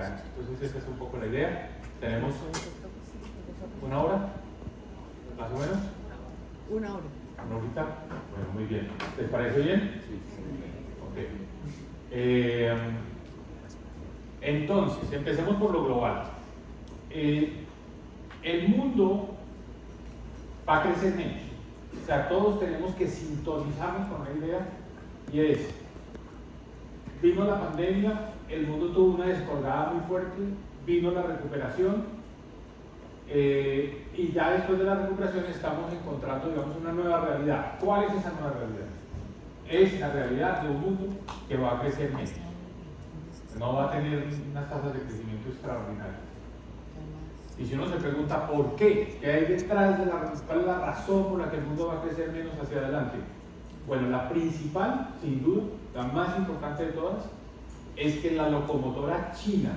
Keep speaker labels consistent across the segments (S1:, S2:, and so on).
S1: mecánica. Entonces esa es un poco la idea. Tenemos una hora, más o menos.
S2: Una hora.
S1: Una horita. Bueno, muy bien. ¿Les parece bien?
S3: Sí.
S1: Ok. Entonces, empecemos por lo global. El mundo va a crecer menos. O sea, todos tenemos que sintonizarnos con la idea y es, vino la pandemia, el mundo tuvo una descolgada muy fuerte, vino la recuperación y ya después de la recuperación estamos encontrando, digamos, una nueva realidad. ¿Cuál es esa nueva realidad? Es la realidad de un mundo que va a crecer menos. No va a tener unas tasas de crecimiento extraordinarias. Y si uno se pregunta por qué, qué hay detrás de cuál es la razón por la que el mundo va a crecer menos hacia adelante, bueno, la principal, sin duda, la más importante de todas, es que la locomotora china,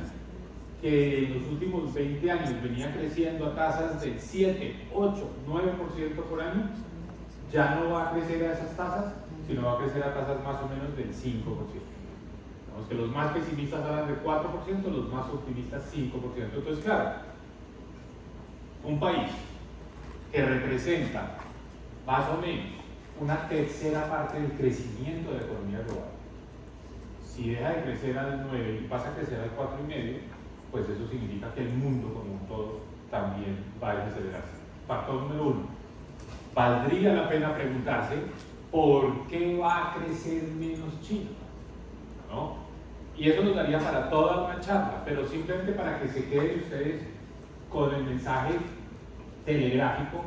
S1: que en los últimos 20 años venía creciendo a tasas del 7, 8, 9% por año, ya no va a crecer a esas tasas, sino va a crecer a tasas más o menos del 5%. Digamos que los más pesimistas hablan del 4%, los más optimistas 5%. Entonces, claro, un país que representa más o menos una tercera parte del crecimiento de la economía global, si deja de crecer al 9 y pasa a crecer al 4,5, pues eso significa que el mundo como un todo también va a desacelerarse. Factor número 1. Valdría la pena preguntarse por qué va a crecer menos China, ¿no? Y eso nos daría para toda una charla, pero simplemente para que se queden ustedes con el mensaje telegráfico,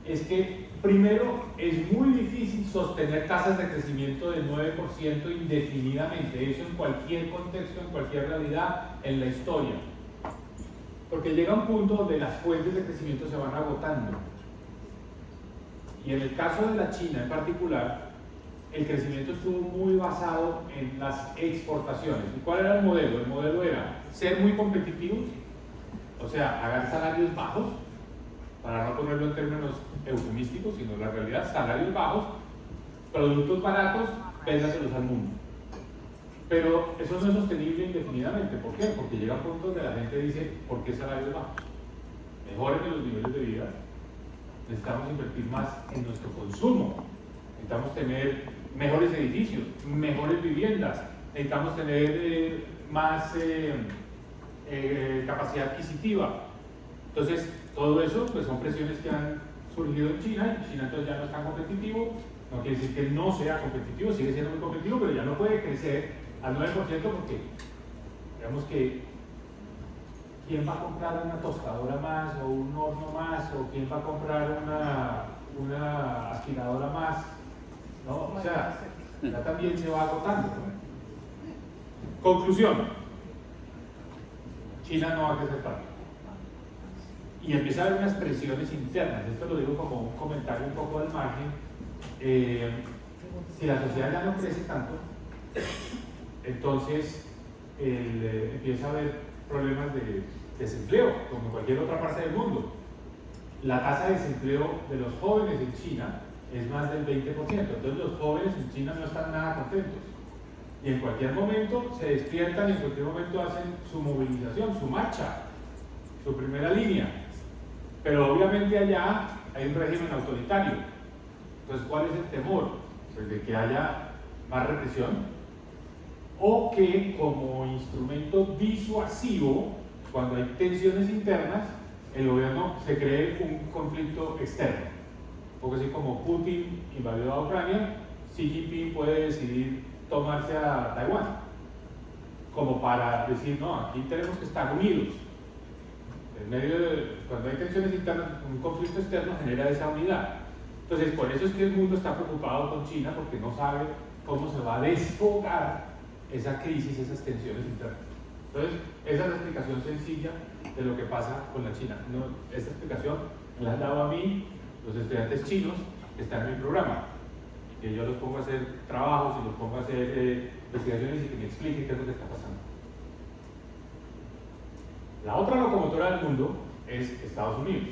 S1: es que primero es muy difícil sostener tasas de crecimiento del 9% indefinidamente, eso en cualquier contexto, en cualquier realidad, en la historia, porque llega un punto donde las fuentes de crecimiento se van agotando. Y en el caso de la China en particular, el crecimiento estuvo muy basado en las exportaciones. ¿Y cuál era el modelo? El modelo era ser muy competitivos, o sea, pagar salarios bajos, para no ponerlo en términos eufemísticos, sino la realidad, salarios bajos, productos baratos, véndaselos al mundo. Pero eso no es sostenible indefinidamente. ¿Por qué? Porque llega un punto donde la gente dice, ¿por qué salarios bajos? Mejoren los niveles de vida, necesitamos invertir más en nuestro consumo, necesitamos tener mejores edificios, mejores viviendas, necesitamos tener más capacidad adquisitiva. Entonces, todo eso pues, son presiones que han surgido en China, y China entonces ya no es tan competitivo, no quiere decir que no sea competitivo, sigue siendo muy competitivo, pero ya no puede crecer al 9% porque, digamos que, ¿quién va a comprar una tostadora más o un horno más o quién va a comprar una aspiradora más? ¿No? O sea, ya también se va agotando, ¿no? Conclusión, China no va a crecer tanto. Y empieza a haber unas presiones internas, esto lo digo como un comentario un poco al margen. Si la sociedad ya no crece tanto, entonces empieza a haber problemas de desempleo, como en cualquier otra parte del mundo. La tasa de desempleo de los jóvenes en China es más del 20%, entonces los jóvenes en China no están nada contentos. Y en cualquier momento se despiertan y en cualquier momento hacen su movilización, su marcha, su primera línea. Pero obviamente allá hay un régimen autoritario. Entonces, ¿cuál es el temor? Pues de que haya más represión o que como instrumento disuasivo, cuando hay tensiones internas, el gobierno se cree un conflicto externo. Porque así como Putin invadió a Ucrania, Xi Jinping puede decidir tomarse a Taiwán, como para decir, no, aquí tenemos que estar unidos. En medio de, cuando hay tensiones internas, un conflicto externo genera esa unidad. Entonces, por eso es que el mundo está preocupado con China, porque no sabe cómo se va a desfogar esa crisis, esas tensiones internas. Entonces, esa es la explicación sencilla de lo que pasa con la China. No, esta explicación me la han dado a mí los estudiantes chinos que están en mi programa. Que yo los pongo a hacer trabajos y los pongo a hacer investigaciones y que me expliquen qué es lo que está pasando. La otra locomotora del mundo es Estados Unidos.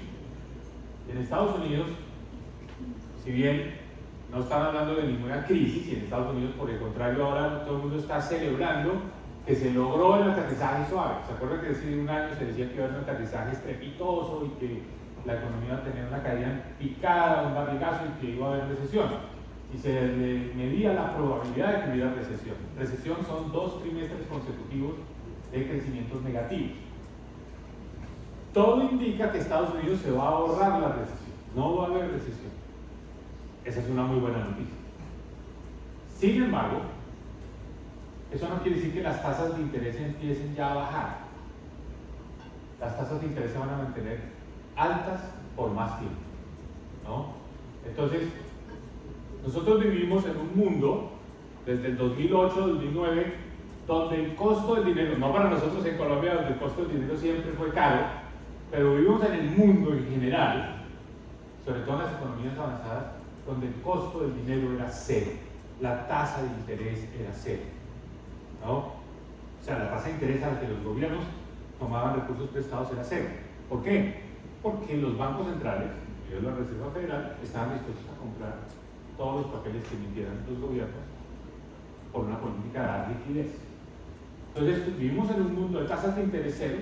S1: En Estados Unidos, si bien no están hablando de ninguna crisis, y en Estados Unidos, por el contrario, ahora todo el mundo está celebrando que se logró el aterrizaje suave. ¿Se acuerdan que hace un año se decía que iba a haber un aterrizaje estrepitoso y que la economía iba a tener una caída picada, un barrigazo y que iba a haber recesión? Y se le medía la probabilidad de que hubiera recesión. Recesión son 2 trimestres consecutivos de crecimientos negativos. Todo indica que Estados Unidos se va a ahorrar la recesión, no va a haber recesión. Esa es una muy buena noticia. Sin embargo, eso no quiere decir que las tasas de interés empiecen ya a bajar. Las tasas de interés se van a mantener altas por más tiempo, ¿no? Entonces, nosotros vivimos en un mundo, desde el 2008-2009, donde el costo del dinero, no para nosotros en Colombia, donde el costo del dinero siempre fue caro, pero vivimos en el mundo en general, sobre todo en las economías avanzadas, donde el costo del dinero era cero, la tasa de interés era cero, ¿no? O sea, la tasa de interés a la que los gobiernos tomaban recursos prestados era cero. ¿Por qué? Porque los bancos centrales, y la Reserva Federal, estaban dispuestos a comprar todos los papeles que emitieran los gobiernos por una política de dar liquidez. Entonces, vivimos en un mundo de tasas de interés cero,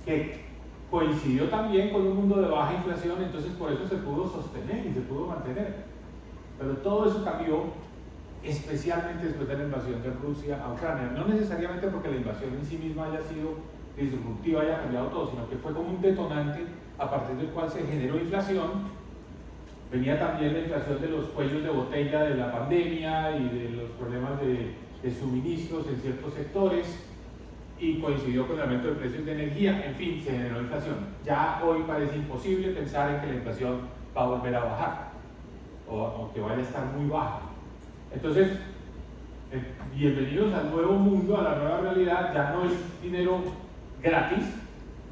S1: que coincidió también con un mundo de baja inflación, entonces por eso se pudo sostener y se pudo mantener. Pero todo eso cambió, especialmente después de la invasión de Rusia a Ucrania. No necesariamente porque la invasión en sí misma haya sido disruptiva, haya cambiado todo, sino que fue como un detonante a partir del cual se generó inflación. Venía también la inflación de los cuellos de botella de la pandemia y de los problemas de suministros en ciertos sectores, y coincidió con el aumento de precios de energía. En fin, se generó inflación. Ya hoy parece imposible pensar en que la inflación va a volver a bajar o que vaya a estar muy baja. Entonces, bienvenidos al nuevo mundo, a la nueva realidad. Ya no es dinero gratis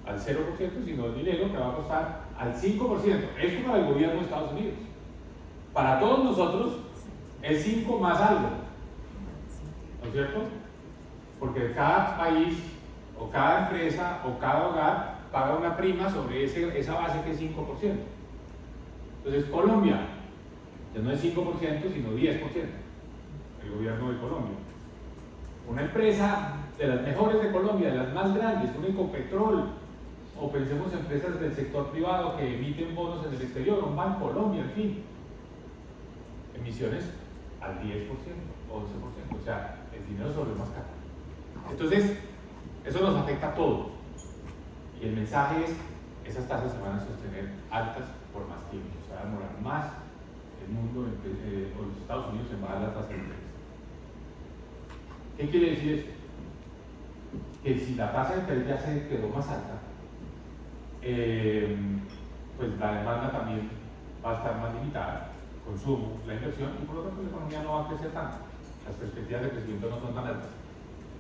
S1: al 0%, sino el dinero que va a costar al 5%. Esto para el gobierno de Estados Unidos. Para todos nosotros es 5 más algo, ¿no es cierto? Porque cada país o cada empresa o cada hogar paga una prima sobre esa base que es 5%. Entonces Colombia ya no es 5%, sino 10%, el gobierno de Colombia. Una empresa de las mejores de Colombia, de las más grandes, un Ecopetrol, o pensemos en empresas del sector privado que emiten bonos en el exterior, un Banco Colombia, en fin, emisiones al 10% o 11%, o sea, el dinero sobre más caro. Entonces, eso nos afecta a todo. Y el mensaje es, esas tasas se van a sostener altas por más tiempo. O sea, va a demorar más el mundo o los Estados Unidos en bajar la tasa de interés. ¿Qué quiere decir esto? Que si la tasa de interés ya se quedó más alta, pues la demanda también va a estar más limitada, el consumo, la inversión, y por lo tanto la economía no va a crecer tanto. Las perspectivas de crecimiento no son tan altas.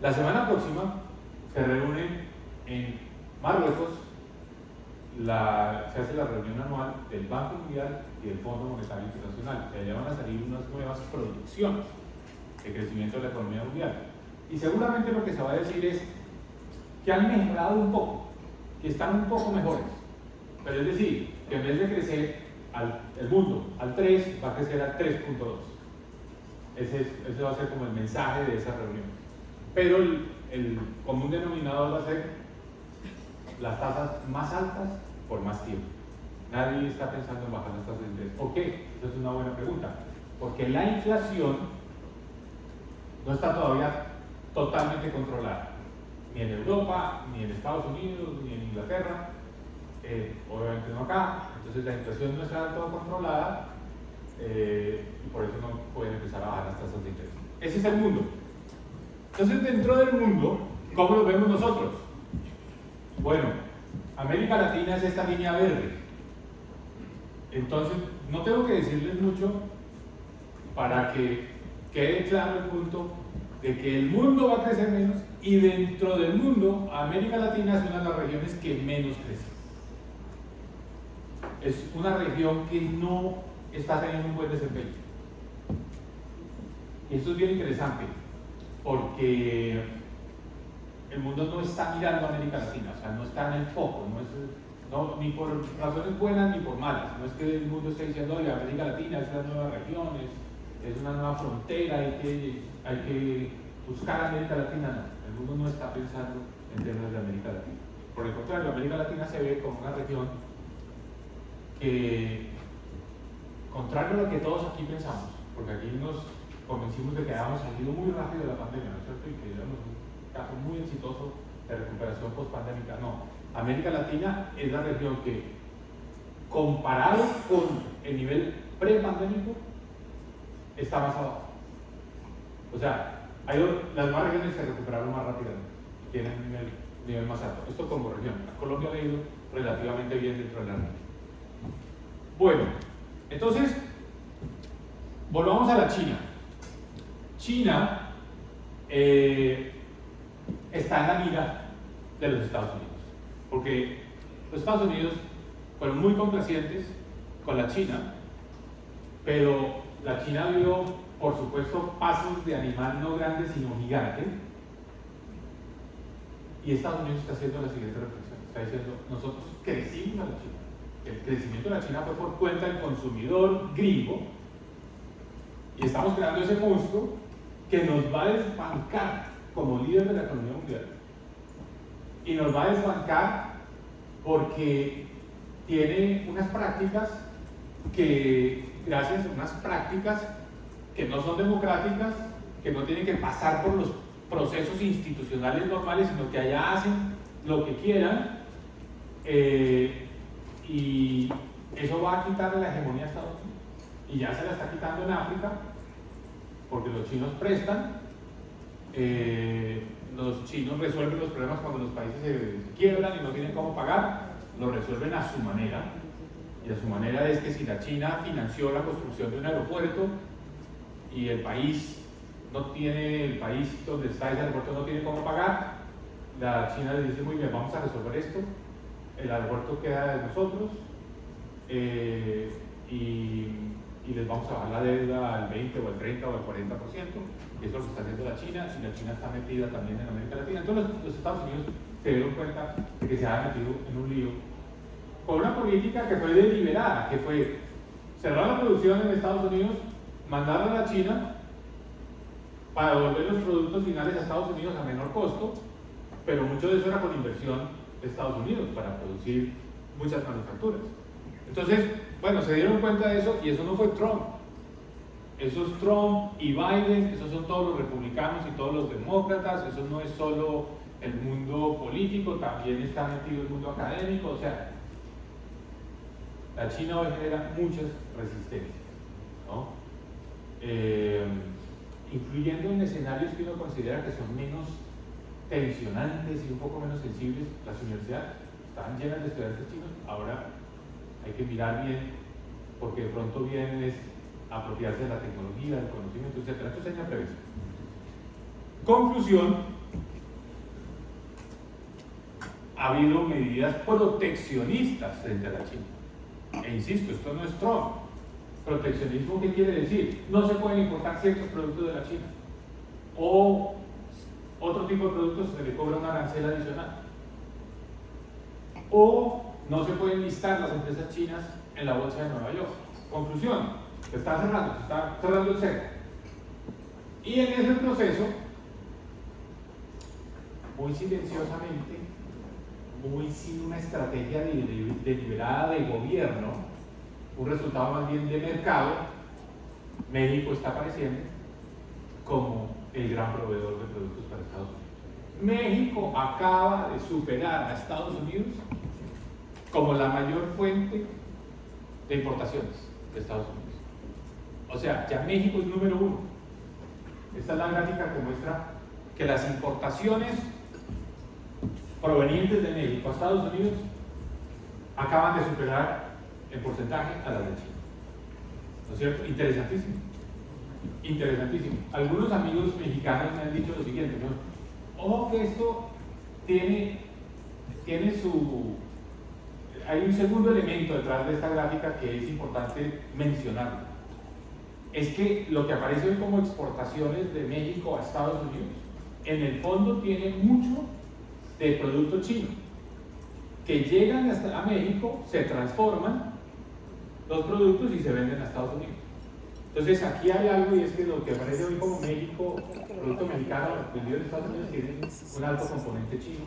S1: La semana próxima se reúnen en Marruecos, se hace la reunión anual del Banco Mundial y del Fondo Monetario Internacional. O sea, ya van a salir unas nuevas proyecciones de crecimiento de la economía mundial. Y seguramente lo que se va a decir es que han mejorado un poco, que están un poco mejores. Pero es decir, que en vez de crecer el mundo al 3, va a crecer al 3.2. Ese va a ser como el mensaje de esa reunión. Pero el común denominador va a ser las tasas más altas por más tiempo. Nadie está pensando en bajar las tasas de interés. ¿Por qué? Esa es una buena pregunta. Porque la inflación no está todavía totalmente controlada. Ni en Europa, ni en Estados Unidos, ni en Inglaterra. Obviamente no acá. Entonces la inflación no está del todo controlada y por eso no pueden empezar a bajar las tasas de interés. Ese es el mundo. Entonces, dentro del mundo, ¿cómo lo vemos nosotros? Bueno, América Latina es esta línea verde. Entonces, no tengo que decirles mucho para que quede claro el punto de que el mundo va a crecer menos, y dentro del mundo, América Latina es una de las regiones que menos crece. Es una región que no está teniendo un buen desempeño. Y esto es bien interesante, porque el mundo no está mirando a América Latina, o sea, no está en el foco, ni por razones buenas ni por malas. No es que el mundo esté diciendo, oye, América Latina es las nuevas regiones, es una nueva frontera, hay que buscar América Latina. No, el mundo no está pensando en términos de América Latina. Por el contrario, América Latina se ve como una región que, contrario a lo que todos aquí pensamos, porque aquí nos convencimos de que habíamos salido muy rápido de la pandemia, ¿no es cierto? Y que éramos un caso muy exitoso de recuperación post-pandémica. No, América Latina es la región que, comparado con el nivel pre-pandémico, está más abajo. O sea, las más regiones se recuperaron más rápidamente, tienen un nivel más alto. Esto como región. Colombia ha ido relativamente bien dentro de la región. Bueno, entonces, volvamos a la China. China está en la mira de los Estados Unidos, porque los Estados Unidos fueron muy complacientes con la China, pero la China dio, por supuesto, pasos de animal no grande sino gigante, y Estados Unidos está haciendo la siguiente reflexión, está diciendo, nosotros crecimos a la China, el crecimiento de la China fue por cuenta del consumidor gringo, y estamos creando ese monstruo que nos va a desbancar como líder de la economía mundial, y nos va a desbancar porque tiene unas prácticas que, gracias a unas prácticas que no son democráticas, que no tienen que pasar por los procesos institucionales normales, sino que allá hacen lo que quieran, y eso va a quitarle la hegemonía a Estados Unidos, y ya se la está quitando en África, porque los chinos prestan, los chinos resuelven los problemas cuando los países se quiebran y no tienen cómo pagar, lo resuelven a su manera, y a su manera es que si la China financió la construcción de un aeropuerto y el país donde está ese aeropuerto no tiene cómo pagar, la China le dice, muy bien, vamos a resolver esto, el aeropuerto queda de nosotros, y les vamos a bajar la deuda al 20 o al 30 o al 40%, y eso es lo que está haciendo la China, y la China está metida también en América Latina. Entonces los Estados Unidos se dieron cuenta de que se habían metido en un lío con una política que fue deliberada, que fue cerrar la producción en Estados Unidos, mandarla a la China para devolver los productos finales a Estados Unidos a menor costo, pero mucho de eso era con inversión de Estados Unidos para producir muchas manufacturas. Entonces, bueno, se dieron cuenta de eso, y eso no fue Trump. Eso es Trump y Biden, esos son todos los republicanos y todos los demócratas, eso no es solo el mundo político, también está metido el mundo académico, o sea, la China hoy genera muchas resistencias, ¿no? Incluyendo en escenarios que uno considera que son menos tensionantes y un poco menos sensibles. Las universidades están llenas de estudiantes chinos, ahora hay que mirar bien, porque de pronto vienen es apropiarse de la tecnología, del conocimiento, etc. Esto sería prevención. Conclusión: ha habido medidas proteccionistas frente a la China. E insisto, esto no es Trump. ¿Proteccionismo qué quiere decir? No se pueden importar ciertos productos de la China. O otro tipo de productos se le cobra un arancel adicional. O no se pueden listar las empresas chinas en la bolsa de Nueva York. Conclusión: se está cerrando el cerco. Y en ese proceso, muy silenciosamente, muy sin una estrategia deliberada de gobierno, un resultado más bien de mercado, México está apareciendo como el gran proveedor de productos para Estados Unidos. México acaba de superar a Estados Unidos como la mayor fuente de importaciones de Estados Unidos. O sea, ya México es número 1. Esta es la gráfica que muestra que las importaciones provenientes de México a Estados Unidos acaban de superar en porcentaje a la de China. ¿No es cierto? Interesantísimo. Interesantísimo. Algunos amigos mexicanos me han dicho lo siguiente, ¿no? Ojo que esto tiene hay un segundo elemento detrás de esta gráfica que es importante mencionarlo. Es que lo que aparece hoy como exportaciones de México a Estados Unidos, en el fondo tiene mucho de producto chino, que llegan hasta a México, se transforman los productos y se venden a Estados Unidos. Entonces aquí hay algo, y es que lo que aparece hoy como México, producto mexicano vendido en Estados Unidos, tiene un alto componente chino,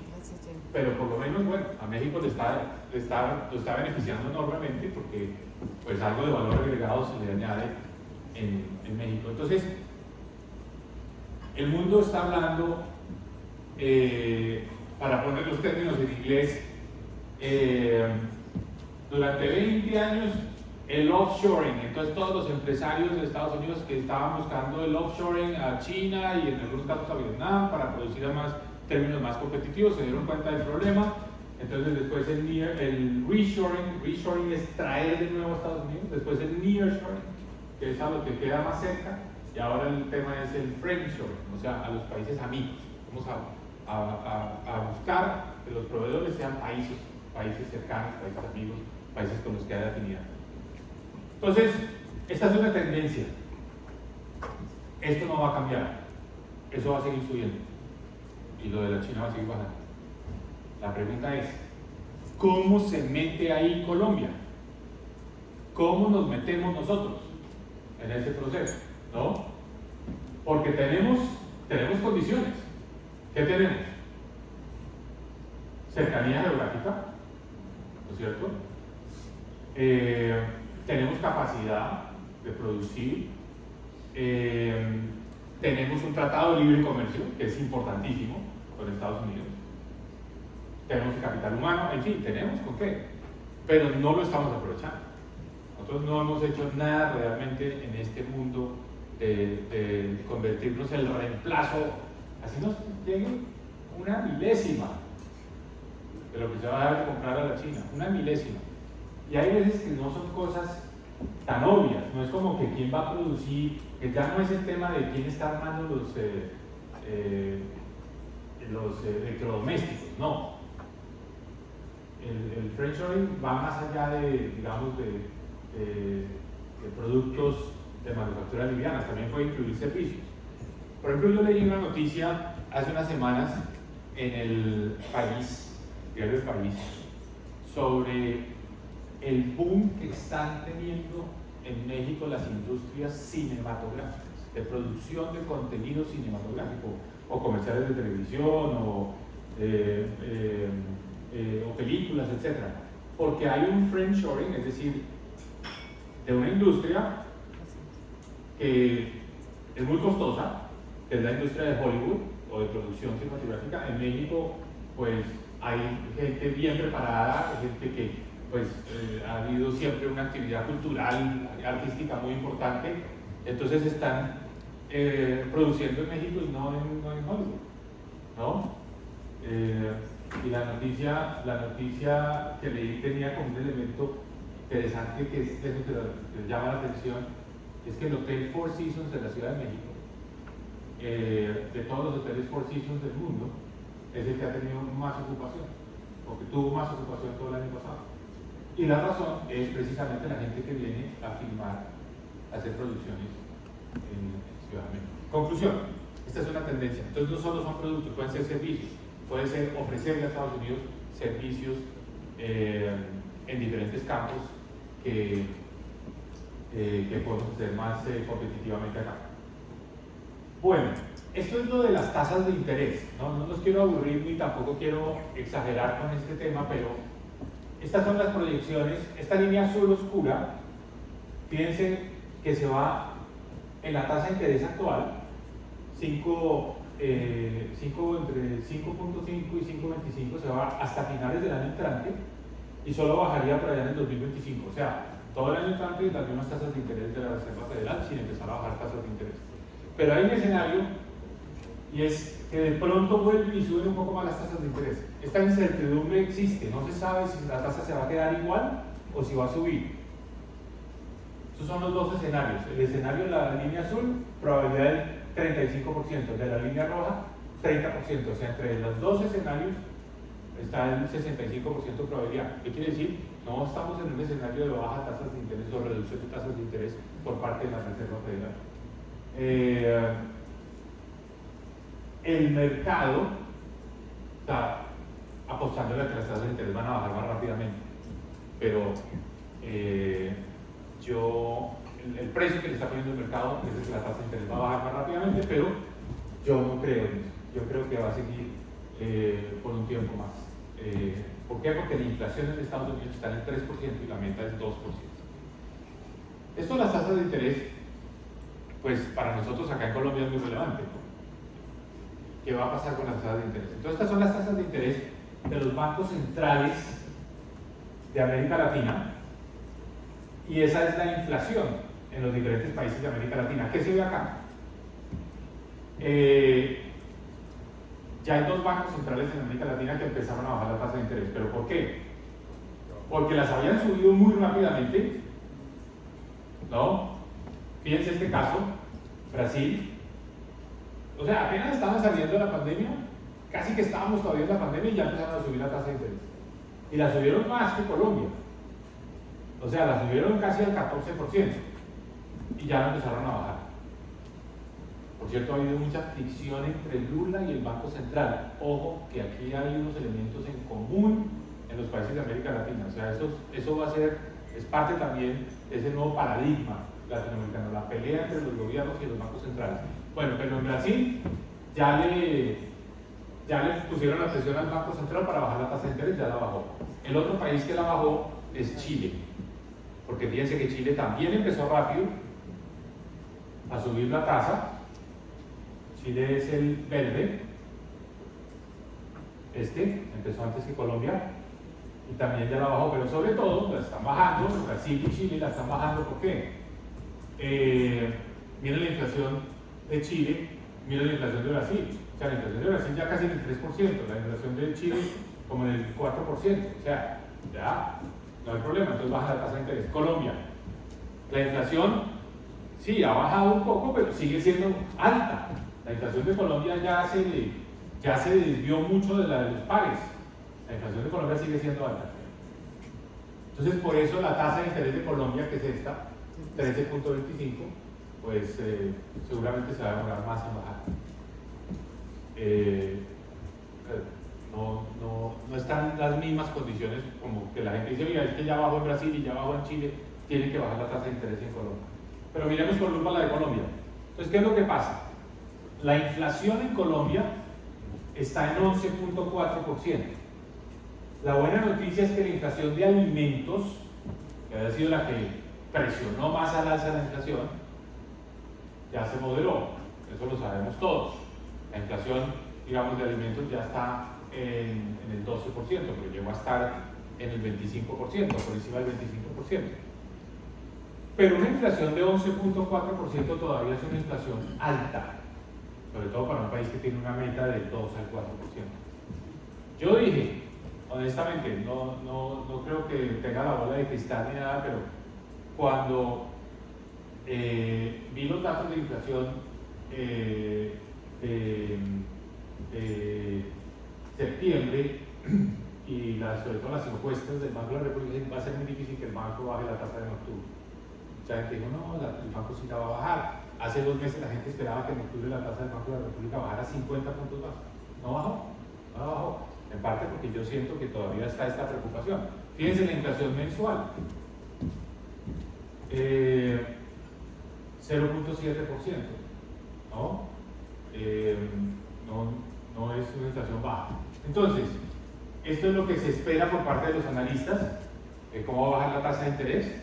S1: pero por lo menos, bueno, a México lo está beneficiando enormemente porque pues algo de valor agregado se le añade en México. Entonces, el mundo está hablando, para poner los términos en inglés, durante 20 años el offshoring. Entonces todos los empresarios de Estados Unidos que estaban buscando el offshoring a China y en algunos casos a Vietnam para producir a más términos más competitivos, se dieron cuenta del problema. Entonces después el reshoring es traer de nuevo a Estados Unidos, después el nearshoring, que es a lo que queda más cerca, y ahora el tema es el friendshoring, o sea, a los países amigos. Vamos a buscar que los proveedores sean países cercanos, países amigos, países con los que haya afinidad. Entonces, esta es una tendencia. Esto no va a cambiar. Eso va a seguir subiendo. Y lo de la China va a seguir bajando. La pregunta es, ¿cómo se mete ahí Colombia? ¿Cómo nos metemos nosotros en ese proceso? ¿No? Porque tenemos condiciones. ¿Qué tenemos? Cercanía geográfica, ¿no es cierto? Tenemos capacidad de producir, tenemos un tratado de libre comercio que es importantísimo con Estados Unidos, tenemos el capital humano, en fin, tenemos con qué, pero no lo estamos aprovechando. Nosotros no hemos hecho nada realmente en este mundo de convertirnos en el reemplazo, así nos llegue una milésima de lo que se va a dar de comprar a la China, una milésima. Y hay veces que no son cosas tan obvias, no es como que quién va a producir, que ya no es el tema de quién está armando los electrodomésticos, no. El friendshoring va más allá de, digamos, de productos de manufactura livianas, también puede incluir servicios. Por ejemplo, yo leí una noticia hace unas semanas en el País, diario El País, sobre el boom que están teniendo en México las industrias cinematográficas, de producción de contenido cinematográfico, o comerciales de televisión, o películas, etc. Porque hay un friendshoring, es decir, de una industria que es muy costosa, que es la industria de Hollywood o de producción cinematográfica. En México, pues hay gente bien preparada, gente que pues ha habido siempre una actividad cultural, artística muy importante, entonces están produciendo en México y no en Hollywood, ¿no? Y la noticia que leí tenía como un elemento interesante que es eso que llama la atención, es que el Hotel Four Seasons de la Ciudad de México, de todos los hoteles Four Seasons del mundo, es el que ha tenido más ocupación, porque tuvo más ocupación todo el año pasado. Y la razón es precisamente la gente que viene a filmar, a hacer producciones en Ciudad de México. Conclusión, esta es una tendencia. Entonces no solo son productos, pueden ser servicios, puede ser ofrecerle a Estados Unidos servicios en diferentes campos que podemos hacer más competitivamente acá. Bueno, esto es lo de las tasas de interés. No los quiero aburrir ni tampoco quiero exagerar con este tema, pero estas son las proyecciones. Esta línea azul oscura, fíjense que se va en la tasa de interés actual, entre 5.5 y 5.25, se va hasta finales del año entrante y solo bajaría para allá en el 2025. O sea, todo el año entrante las mismas tasas de interés de la Reserva Federal sin empezar a bajar tasas de interés. Pero hay un escenario, y es que de pronto vuelven y suben un poco más las tasas de interés. Esta incertidumbre existe, no se sabe si la tasa se va a quedar igual o si va a subir. Estos son los dos escenarios. El escenario de la línea azul, probabilidad del 35%, de la línea roja, 30%. O sea, entre los dos escenarios está el 65% de probabilidad. ¿Qué quiere decir? No estamos en un escenario de baja tasas de interés o reducción de tasas de interés por parte de la Reserva Federal. El mercado está apostando a que las tasas de interés van a bajar más rápidamente, pero yo el precio que le está poniendo el mercado es que la tasa de interés va a bajar más rápidamente, pero yo no creo en eso. Yo creo que va a seguir por un tiempo más. ¿Por qué? Porque la inflación en Estados Unidos está en el 3% y la meta es 2%. Esto de las tasas de interés, pues para nosotros acá en Colombia es muy relevante, ¿no? ¿Qué va a pasar con las tasas de interés? Entonces estas son las tasas de interés de los bancos centrales de América Latina, y esa es la inflación en los diferentes países de América Latina. ¿Qué se ve acá? Ya hay dos bancos centrales en América Latina que empezaron a bajar la tasa de interés. ¿Pero por qué? Porque las habían subido muy rápidamente, ¿no? Fíjense este caso, Brasil. O sea, apenas estaban saliendo de la pandemia, casi que estábamos todavía en la pandemia y ya empezaron a subir la tasa de interés. Y la subieron más que Colombia. O sea, la subieron casi al 14% y ya la empezaron a bajar. Por cierto, ha habido mucha fricción entre Lula y el Banco Central. Ojo, que aquí hay unos elementos en común en los países de América Latina. O sea, eso va a ser, es parte también de ese nuevo paradigma latinoamericano, la pelea entre los gobiernos y los bancos centrales. Bueno, pero en Brasil ya le pusieron la presión al Banco Central para bajar la tasa de interés, ya la bajó. El otro país que la bajó es Chile, porque fíjense que Chile también empezó rápido a subir la tasa. Chile es el verde, empezó antes que Colombia y también ya la bajó, pero sobre todo la están bajando, Brasil y Chile la están bajando. ¿Por qué? Miren la inflación de Chile, miren la inflación de Brasil. O sea, la inflación de Brasil ya casi en el 3%, la inflación de Chile como en el 4%. O sea, ya no hay problema, entonces baja la tasa de interés. Colombia, la inflación sí ha bajado un poco, pero sigue siendo alta. La inflación de Colombia ya se desvió mucho de la de los pares. La inflación de Colombia sigue siendo alta. Entonces, por eso la tasa de interés de Colombia, que es esta, 13.25, pues seguramente se va a demorar más en bajar. No están las mismas condiciones como que la gente dice, oiga, es que ya bajó en Brasil y ya bajó en Chile, tiene que bajar la tasa de interés en Colombia. Pero miremos con lupa la de Colombia. Entonces, ¿qué es lo que pasa? La inflación en Colombia está en 11.4%. La buena noticia es que la inflación de alimentos, que había sido la que presionó más al alza la inflación, ya se moderó. Eso lo sabemos todos. La inflación, digamos, de alimentos ya está en el 12%, pero llegó a estar en el 25%, por encima del 25%. Pero una inflación de 11.4% todavía es una inflación alta, sobre todo para un país que tiene una meta del 2 al 4%. Yo dije, honestamente, no creo que tenga la bola de cristal ni nada, pero cuando vi los datos de inflación de septiembre y sobre todo las encuestas del Banco de la República, dije, va a ser muy difícil que el banco baje la tasa de octubre. Mucha gente dijo, no, el banco sí la va a bajar. Hace 2 meses la gente esperaba que en octubre la tasa del Banco de la República bajara 50 puntos básicos. No bajó, no bajó. En parte porque yo siento que todavía está esta preocupación. Fíjense la inflación mensual. 0.7%, ¿no? No es una inflación baja. Entonces, esto es lo que se espera por parte de los analistas, cómo va a bajar la tasa de interés.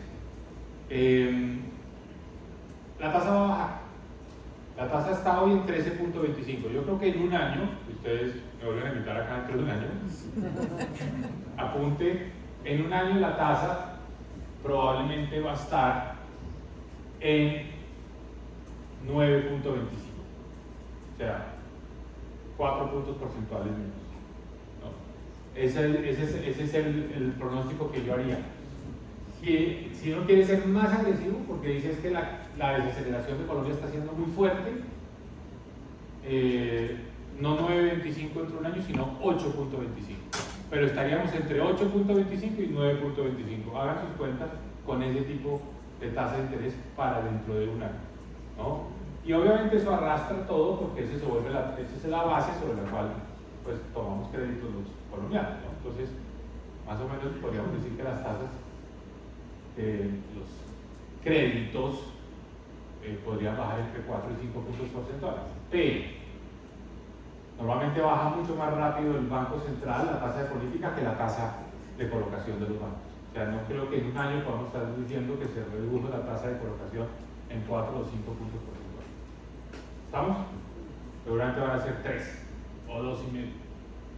S1: La tasa va a bajar. La tasa está hoy en 13.25. Yo creo que en un año, si ustedes me vuelven a invitar acá dentro de un año, apunte, en un año la tasa probablemente va a estar en 9.25. O sea, 4 puntos porcentuales menos, ¿no? Ese es el pronóstico que yo haría. Si uno quiere ser más agresivo, porque dice es que la desaceleración de Colombia está siendo muy fuerte, no 9.25 entre un año, sino 8.25. Pero estaríamos entre 8.25 y 9.25. Hagan sus cuentas con ese tipo de tasa de interés para dentro de un año, ¿no? Y obviamente eso arrastra todo porque esa es la base sobre la cual pues, tomamos créditos los colombianos, ¿no? Entonces, más o menos podríamos decir que las tasas créditos podrían bajar entre 4 y 5 puntos porcentuales. Pero normalmente baja mucho más rápido el Banco Central, la tasa de política, que la tasa de colocación de los bancos. O sea, no creo que en un año podamos estar diciendo que se redujo la tasa de colocación en 4 o 5 puntos porcentuales. ¿Estamos? Seguramente van a ser 3 o 2,5.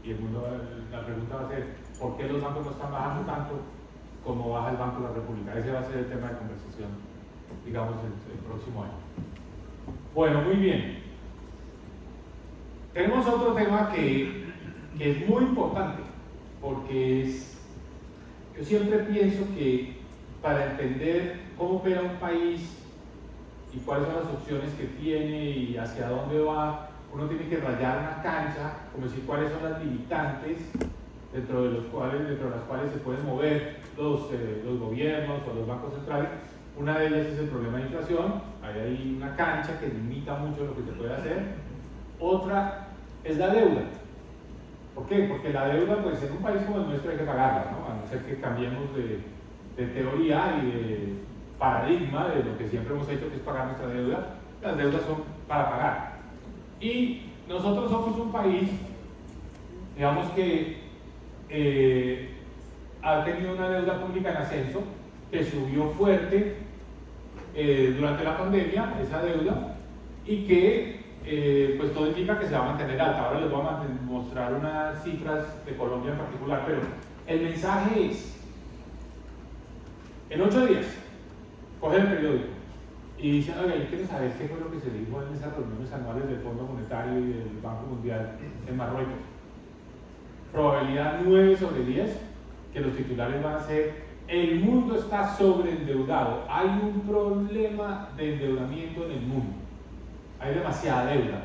S1: Y la pregunta va a ser, ¿por qué los bancos no están bajando tanto como baja el Banco de la República? Ese va a ser el tema de conversación, digamos, el próximo año. Bueno, muy bien. Tenemos otro tema que es muy importante, porque yo siempre pienso que para entender cómo opera un país y cuáles son las opciones que tiene y hacia dónde va, uno tiene que rayar una cancha, como decir cuáles son las limitantes dentro de las cuales se pueden mover los gobiernos o los bancos centrales. Una de ellas es el problema de inflación, ahí hay una cancha que limita mucho lo que se puede hacer. Otra es la deuda. ¿Por qué? Porque la deuda, pues en un país como el nuestro hay que pagarla, ¿no? A no ser que cambiemos de teoría y de paradigma de lo que siempre hemos hecho, que es pagar nuestra deuda. Las deudas son para pagar. Y nosotros somos un país, digamos que ha tenido una deuda pública en ascenso, que subió fuerte durante la pandemia, esa deuda, y que pues todo indica que se va a mantener alta. Ahora les voy a mostrar unas cifras de Colombia en particular, pero el mensaje es, en 8 días, cogen el periódico y dicen, oiga, yo quiero saber qué fue lo que se dijo en esas reuniones anuales del Fondo Monetario y del Banco Mundial en Marruecos. Probabilidad 9/10 que los titulares van a ser: el mundo está sobreendeudado, hay un problema de endeudamiento en el mundo, hay demasiada deuda,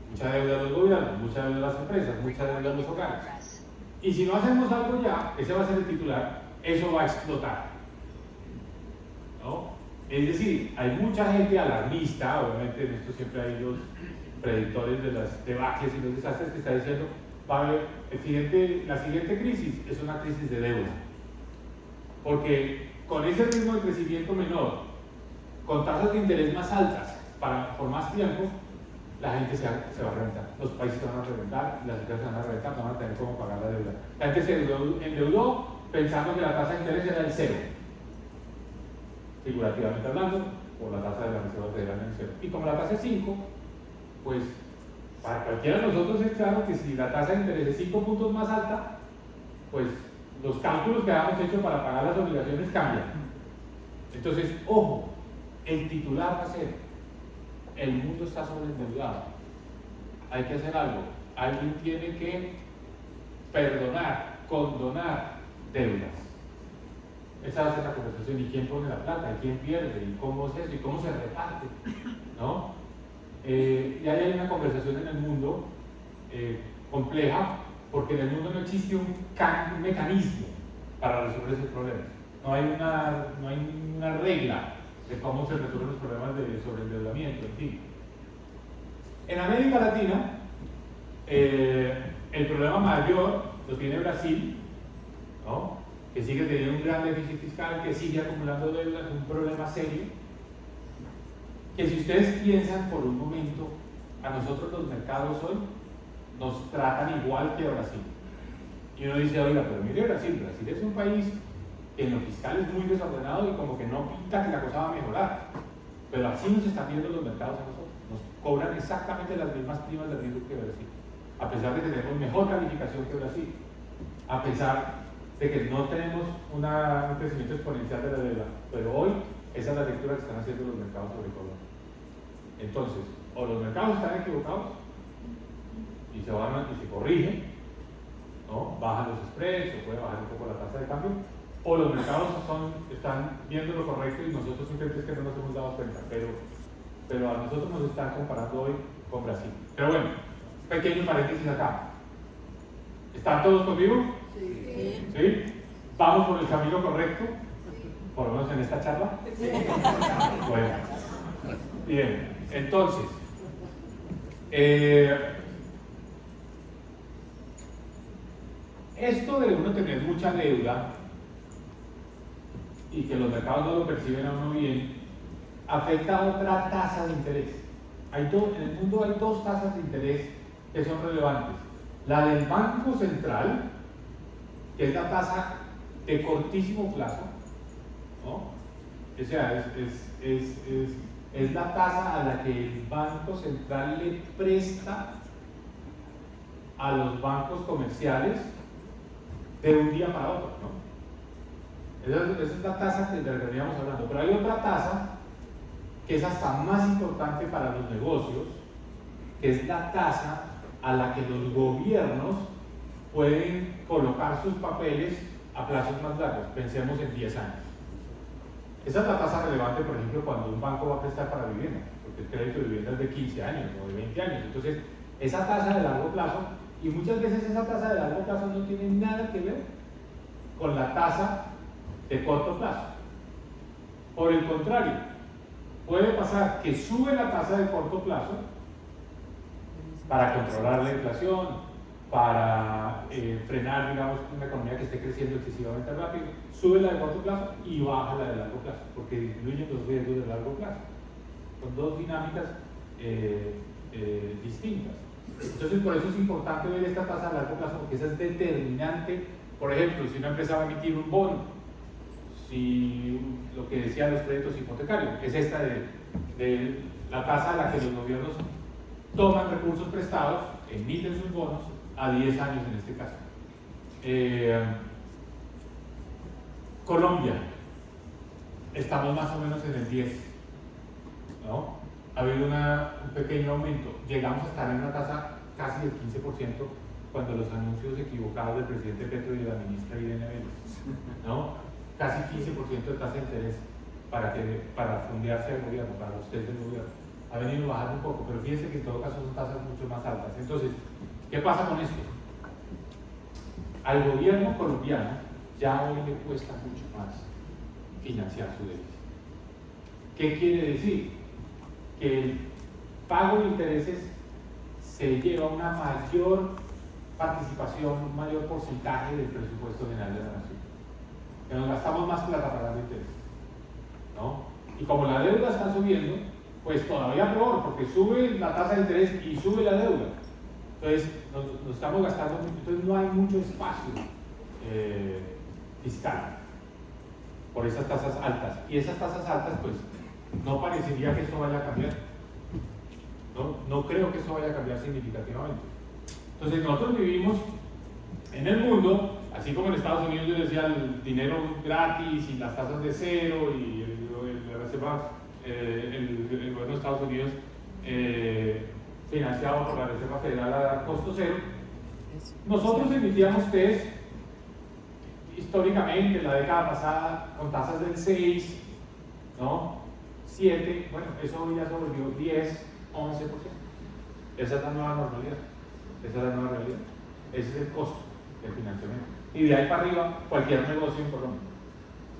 S1: mucha deuda de los gobiernos, mucha deuda de las empresas, mucha deuda de los hogares. Y si no hacemos algo ya, ese va a ser el titular, eso va a explotar, ¿no? Es decir, hay mucha gente alarmista, obviamente en esto siempre hay los predictores de las debaques y los desastres, que está diciendo, va a haber la siguiente crisis es una crisis de deuda. Porque con ese ritmo de crecimiento menor, con tasas de interés más altas por más tiempo, la gente se va a reventar. Los países se van a reventar, las empresas se van a reventar, no van a tener cómo pagar la deuda. La gente se endeudó pensando que la tasa de interés era el 0. Figurativamente hablando, o la tasa de la Reserva Federal en el 0. Y como la tasa es 5, pues para cualquiera de nosotros es claro que si la tasa de interés es 5 puntos más alta, pues los cálculos que habíamos hecho para pagar las obligaciones cambian. Entonces, ojo, el titular va a ser: el mundo está sobreendeudado, hay que hacer algo, alguien tiene que perdonar, condonar deudas. Esa va a ser la conversación. ¿Y quién pone la plata? ¿Y quién pierde? ¿Y cómo es eso? ¿Y cómo se reparte? ¿No? Y ahí hay una conversación en el mundo compleja, porque en el mundo no existe un mecanismo para resolver esos problemas. No hay una regla de cómo se resuelven los problemas de sobreendeudamiento, en fin. En América Latina, el problema mayor lo tiene Brasil, ¿no? Que sigue teniendo un gran déficit fiscal, que sigue acumulando deudas, un problema serio. Que si ustedes piensan por un momento, a nosotros los mercados hoy nos tratan igual que a Brasil. Y uno dice, oiga, pero mire Brasil es un país que en lo fiscal es muy desordenado y como que no pinta que la cosa va a mejorar. Pero así nos están viendo los mercados a nosotros. Nos cobran exactamente las mismas primas de riesgo que Brasil. A pesar de que tenemos mejor calificación que Brasil. A pesar de que no tenemos un crecimiento exponencial de la deuda. Pero hoy esa es la lectura que están haciendo los mercados sobre Colombia. Entonces, o los mercados están equivocados y se corrigen, ¿no? Bajan los spreads, o puede bajar un poco la tasa de cambio, o los mercados están viendo lo correcto y nosotros simplemente es que no nos hemos dado cuenta, pero a nosotros nos están comparando hoy con Brasil. Pero bueno, pequeño paréntesis acá. ¿Están todos conmigo? Sí. ¿Sí? ¿Vamos por el camino correcto? Por lo menos en esta charla. Sí. Bueno, bien, entonces, esto de uno tener mucha deuda y que los mercados no lo perciben a uno bien, afecta a otra tasa de interés. En el mundo hay dos tasas de interés que son relevantes. La del Banco Central, que es la tasa de cortísimo plazo, ¿no? O sea, es la tasa a la que el Banco Central le presta a los bancos comerciales de un día para otro, ¿no? Esa es la tasa de la que veníamos hablando. Pero hay otra tasa que es hasta más importante para los negocios, que es la tasa a la que los gobiernos pueden colocar sus papeles a plazos más largos. Pensemos en 10 años. Esa es la tasa relevante, por ejemplo, cuando un banco va a prestar para vivienda, porque el crédito de vivienda es de 15 años o de 20 años. Entonces, esa tasa de largo plazo, y muchas veces esa tasa de largo plazo no tiene nada que ver con la tasa de corto plazo. Por el contrario, puede pasar que sube la tasa de corto plazo para controlar la inflación, para frenar, digamos, una economía que esté creciendo excesivamente rápido, sube la de corto plazo y baja la de largo plazo, porque disminuyen los riesgos de largo plazo. Son dos dinámicas distintas. Entonces, por eso es importante ver esta tasa de largo plazo, porque esa es determinante. Por ejemplo, si una empresa va a emitir un bono, si lo que decían los créditos hipotecarios, es esta de la tasa a la que los gobiernos toman recursos prestados, emiten sus bonos a 10 años en este caso. Colombia, estamos más o menos en el 10, ¿no? Ha habido un pequeño aumento, llegamos a estar en una tasa casi del 15% cuando los anuncios equivocados del presidente Petro y de la ministra Irene Vélez, ¿no? Casi 15% de tasa de interés para fondearse al gobierno, para los test del gobierno. Ha venido bajando un poco, pero fíjense que en todo caso son tasas mucho más altas. Entonces, ¿qué pasa con esto? Al gobierno colombiano ya hoy le cuesta mucho más financiar su déficit. ¿Qué quiere decir? Que el pago de intereses se lleva una mayor participación, un mayor porcentaje del presupuesto general de la nación. Que nos gastamos más plata pagando intereses, ¿no? Y como la deuda está subiendo, pues todavía peor, porque sube la tasa de interés y sube la deuda. Entonces, nos estamos gastando mucho, entonces no hay mucho espacio fiscal por esas tasas altas. Y esas tasas altas, pues, no parecería que eso vaya a cambiar. No creo que eso vaya a cambiar significativamente. Entonces, nosotros vivimos en el mundo, así como en Estados Unidos yo decía el dinero gratis y las tasas de cero y el gobierno de Estados Unidos financiado por la Reserva Federal a costo cero. Nosotros emitíamos test históricamente en la década pasada con tasas del 6, ¿no? 7, bueno, eso ya se volvió 10, 11%. Esa es la nueva normalidad. Esa es la nueva realidad. Ese es el costo del financiamiento. Y de ahí para arriba, cualquier negocio en Colombia.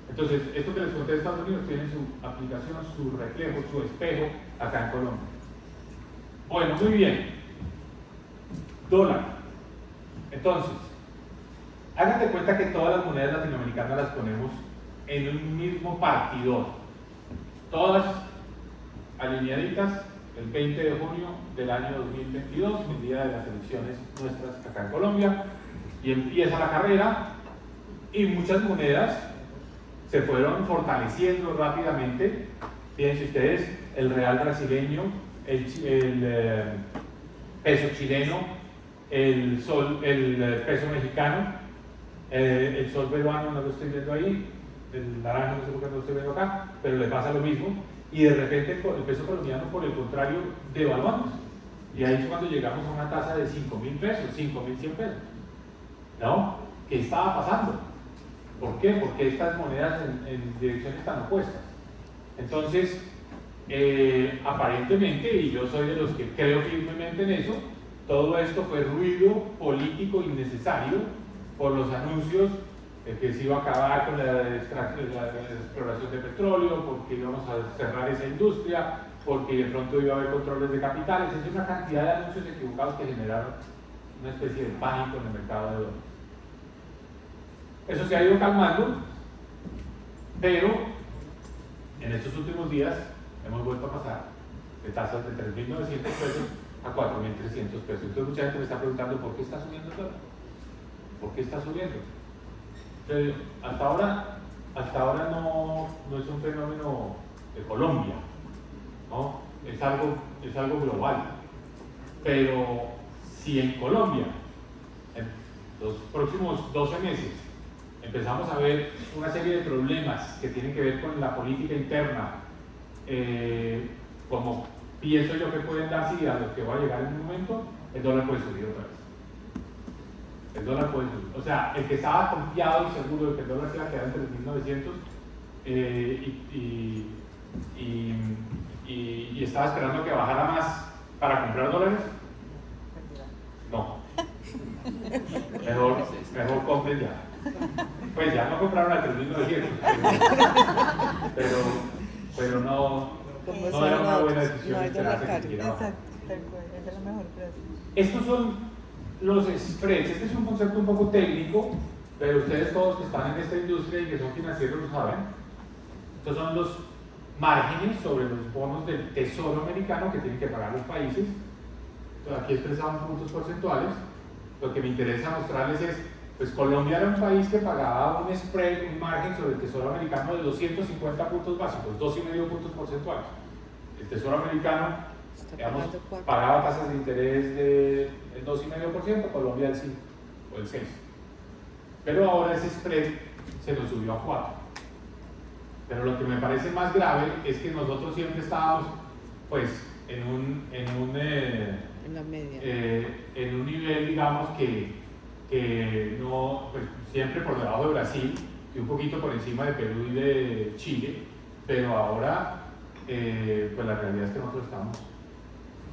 S1: Entonces, esto que les conté de Estados Unidos tiene su aplicación, su reflejo, su espejo acá en Colombia. Bueno, muy bien. Dólar. Entonces, háganse cuenta que todas las monedas latinoamericanas las ponemos en un mismo partidor. Todas alineaditas el 20 de junio del año 2022, el día de las elecciones nuestras acá en Colombia, y empieza la carrera y muchas monedas se fueron fortaleciendo rápidamente. Fíjense ustedes, el real brasileño, el peso chileno, el peso mexicano, el sol peruano no lo estoy viendo ahí, el naranja no sé por qué no lo estoy viendo acá, pero le pasa lo mismo, y de repente el peso colombiano, por el contrario, devaluamos. Y ahí es cuando llegamos a una tasa de 5.000 pesos, 5.100 pesos. ¿No? ¿Qué estaba pasando? ¿Por qué? Porque estas monedas en direcciones tan opuestas. Entonces, aparentemente, y yo soy de los que creo firmemente en eso, todo esto fue ruido político innecesario por los anuncios de que se iba a acabar con la exploración de petróleo, porque íbamos a cerrar esa industria, porque de pronto iba a haber controles de capitales. Es una cantidad de anuncios equivocados que generaron una especie de pánico en el mercado de dólares. Eso se ha ido calmando Pero en estos últimos días hemos vuelto a pasar de tasas de 3.900 pesos a 4.300 pesos. Entonces mucha gente me está preguntando ¿por qué está subiendo el dólar? ¿Por qué está subiendo? Entonces, hasta ahora no es un fenómeno de Colombia, ¿no? Es algo global. Pero si en Colombia, en los próximos 12 meses, empezamos a ver una serie de problemas que tienen que ver con la política interna, como pienso yo que pueden darse a lo que va a llegar en un momento, el dólar puede subir otra vez. El dólar puede subir. O sea, el que estaba confiado y seguro de que el dólar se iba a quedar en 3.900 y estaba esperando que bajara más para comprar dólares, no. Mejor compren ya. Pues ya no compraron a 3.900, pero no era una buena decisión esperarse que siguiera bajando.
S2: Exacto, esa es la mejor frase.
S1: Estos son los spreads. Este es un concepto un poco técnico, pero ustedes todos que están en esta industria y que son financieros lo saben. Estos son los márgenes sobre los bonos del Tesoro americano que tienen que pagar los países. Entonces, aquí expresamos puntos porcentuales. Lo que me interesa mostrarles es, pues Colombia era un país que pagaba un spread, un margen sobre el Tesoro americano de 250 puntos básicos, 2,5 puntos porcentuales. El Tesoro americano, digamos, pagaba tasas de interés del 2,5%, Colombia del 5 o del 6. Pero ahora ese spread se nos subió a 4. Pero lo que me parece más grave es que nosotros siempre estábamos, pues, en
S2: la media.
S1: En un nivel, digamos, que no, pues, siempre por debajo de Brasil y un poquito por encima de Perú y de Chile, pero ahora, pues la realidad es que nosotros estamos